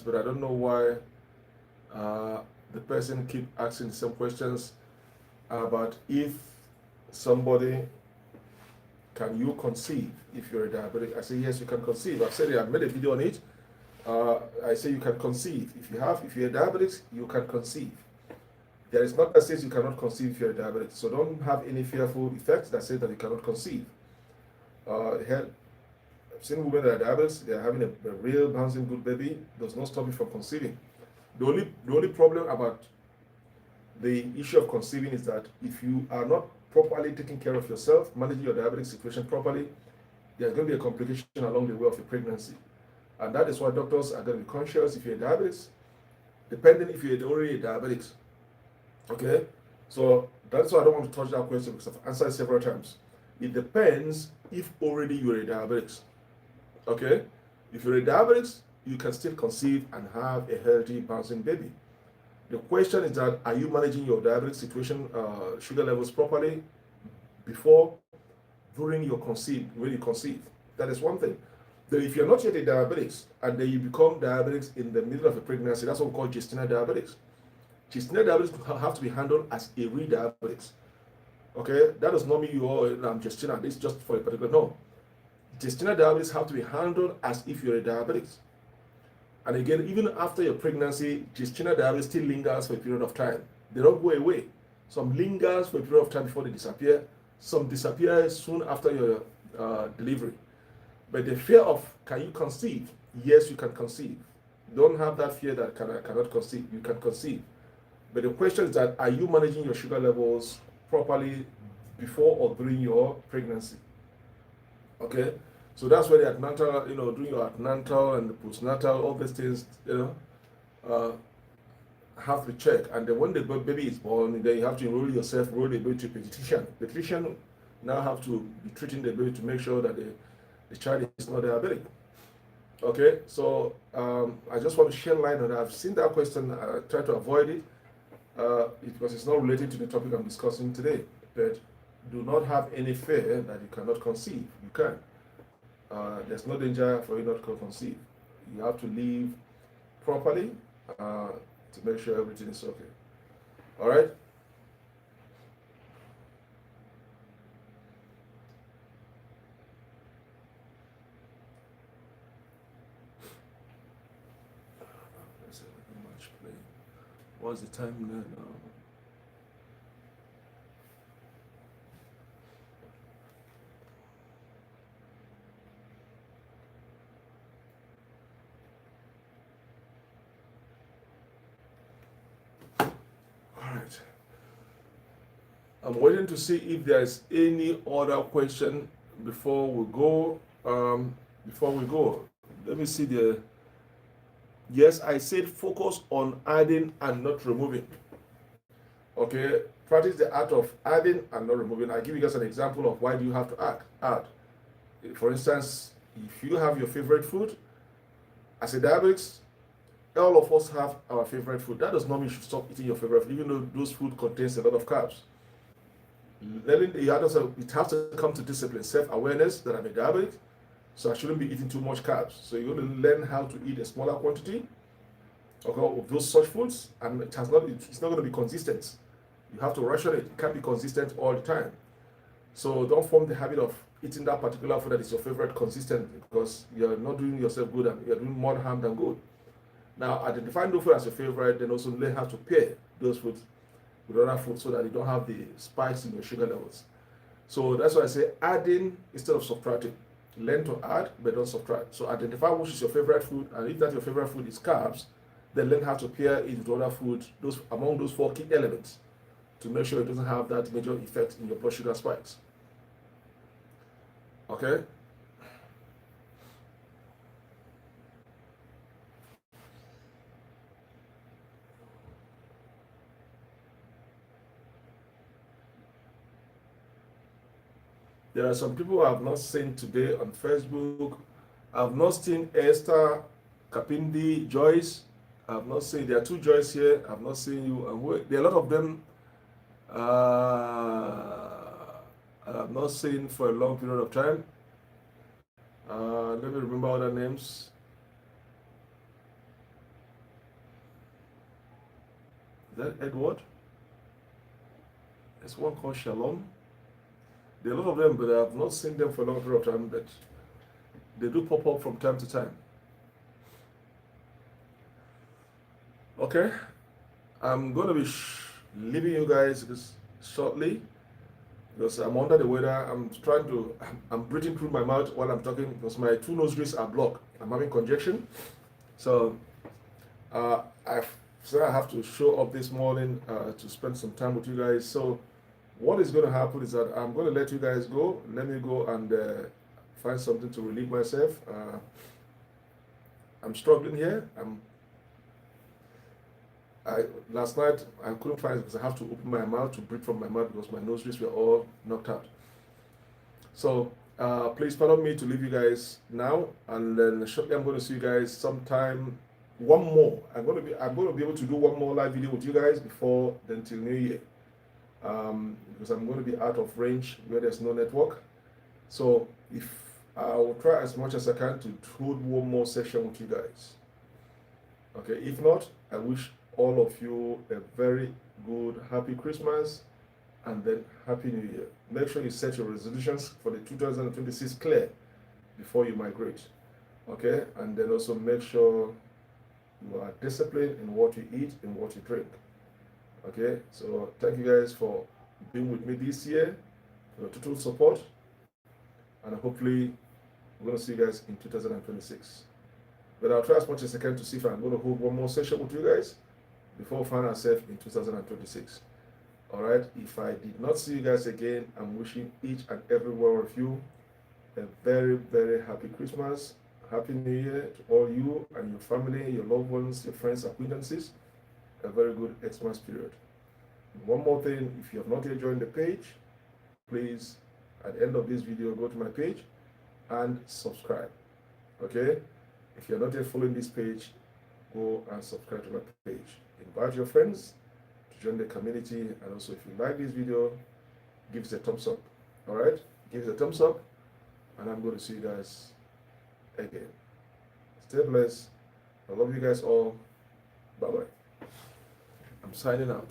[SPEAKER 1] But I don't know why the person keep asking the same questions about if somebody can you conceive if you're a diabetic. I say yes, you can conceive. I've said it. I've made a video on it. I say you can conceive if you're a diabetic, you can conceive. There is not that says you cannot conceive if you're a diabetic. So don't have any fearful effects that say that you cannot conceive. I've seen women that are diabetics, they're having a real bouncing good baby, does not stop you from conceiving. The only problem about the issue of conceiving is that if you are not properly taking care of yourself, managing your diabetic situation properly, there's going to be a complication along the way of your pregnancy. And that is why doctors are going to be conscious if you're a diabetic, depending if you're already a diabetic. Okay? So that's why I don't want to touch that question because I've answered it several times. It depends if already you're a diabetic. Okay? If you're a diabetic, you can still conceive and have a healthy bouncing baby. The question is that are you managing your diabetic situation, sugar levels properly before, during your when you conceive? That is one thing. Then if you're not yet a diabetic and then you become diabetics in the middle of a pregnancy, that's what we call gestational diabetics. Gestational diabetics have to be handled as a re-diabetics. Okay, that does not mean you are gestational. This is just for a particular no. Gestational diabetes have to be handled as if you're a diabetic. And again, even after your pregnancy, gestational diabetes still lingers for a period of time. They don't go away. Some lingers for a period of time before they disappear. Some disappear soon after your delivery. But the fear of can you conceive? Yes, you can conceive. Don't have that fear that cannot conceive. You can conceive. But the question is that are you managing your sugar levels properly before or during your pregnancy? Okay, so that's where the antenatal, doing your antenatal and the postnatal, all these things, have to check. And then when the baby is born, then you have to enroll the baby to a pediatrician. The pediatrician now have to be treating the baby to make sure that the child is not diabetic. Okay, so I just want to shed light on that. I've seen that question. I try to avoid it because it's not related to the topic I'm discussing today. But do not have any fear that you cannot conceive. You can. There's no danger for you not to conceive. You have to live properly to make sure everything is okay. All right? What's the time now? I'm waiting to see if there's any other question before we go. Let me see the. Yes, I said focus on adding and not removing. Okay, practice the art of adding and not removing. I'll give you guys an example of why do you have to add. For instance, if you have your favorite food, as a diabetic, all of us have our favorite food. That does not mean you should stop eating your favorite food, even though those food contains a lot of carbs. Learning it has to come to discipline, self-awareness that I'm a diabetic, so I shouldn't be eating too much carbs. So you're going to learn how to eat a smaller quantity, okay, of those such foods, and it's not going to be consistent. You have to ration it. It can't be consistent all the time. So don't form the habit of eating that particular food that is your favorite consistently, because you're not doing yourself good and you're doing more harm than good. Now, identify no food as your favorite, then also learn how to pair those foods with other foods so that you don't have the spikes in your sugar levels. So that's why I say adding instead of subtracting. Learn to add, but don't subtract. So identify which is your favorite food, and if that your favorite food is carbs, then learn how to pair it with other food, among those 4 key elements, to make sure it doesn't have that major effect in your blood sugar spikes. Okay? There are some people I have not seen today on Facebook. I've not seen Esther, Kapindi, Joyce. I've not seen, there are 2 Joyce here. I've not seen you. And there are a lot of them I've not seen for a long period of time. Let me remember other names. Is that Edward? There's one called Shalom. There are a lot of them, but I've not seen them for a long period of time, but they do pop up from time to time. Okay, I'm going to be leaving you guys shortly because I'm under the weather. I'm breathing through my mouth while I'm talking because my 2 nostrils are blocked. I'm having congestion. So I have to show up this morning to spend some time with you guys. So what is going to happen is that I'm going to let you guys go. Let me go and find something to relieve myself. I'm struggling here. Last night I couldn't find it because I have to open my mouth to breathe from my mouth because my nostrils were all knocked out. So please follow me to leave you guys now, and then shortly I'm going to see you guys sometime. One more. I'm going to be able to do one more live video with you guys before until New Year, because I'm going to be out of range where there's no network. So if I will try as much as I can to hold one more session with you guys. Okay. If not, I wish all of you a very good, happy Christmas, and then Happy New Year. Make sure you set your resolutions for the 2026 clear before you migrate. Okay, and then also make sure you are disciplined in what you eat and what you drink. Okay, so thank you guys for being with me this year, for your total support, and hopefully we're going to see you guys in 2026. But I'll try as much as I can to see if I'm going to hold one more session with you guys before we find ourselves in 2026. All right, if I did not see you guys again, I'm wishing each and every one of you a very, very happy Christmas, Happy New Year to all you and your family, your loved ones, your friends, acquaintances. A very good Xmas period. And one more thing, if you have not yet joined the page, please, at the end of this video, go to my page and subscribe. Okay? If you're not yet following this page, go and subscribe to my page. Invite your friends to join the community, and also if you like this video, give us a thumbs up. All right? Give us a thumbs up, and I'm going to see you guys again. Stay blessed. I love you guys all. Bye-bye. I'm signing out.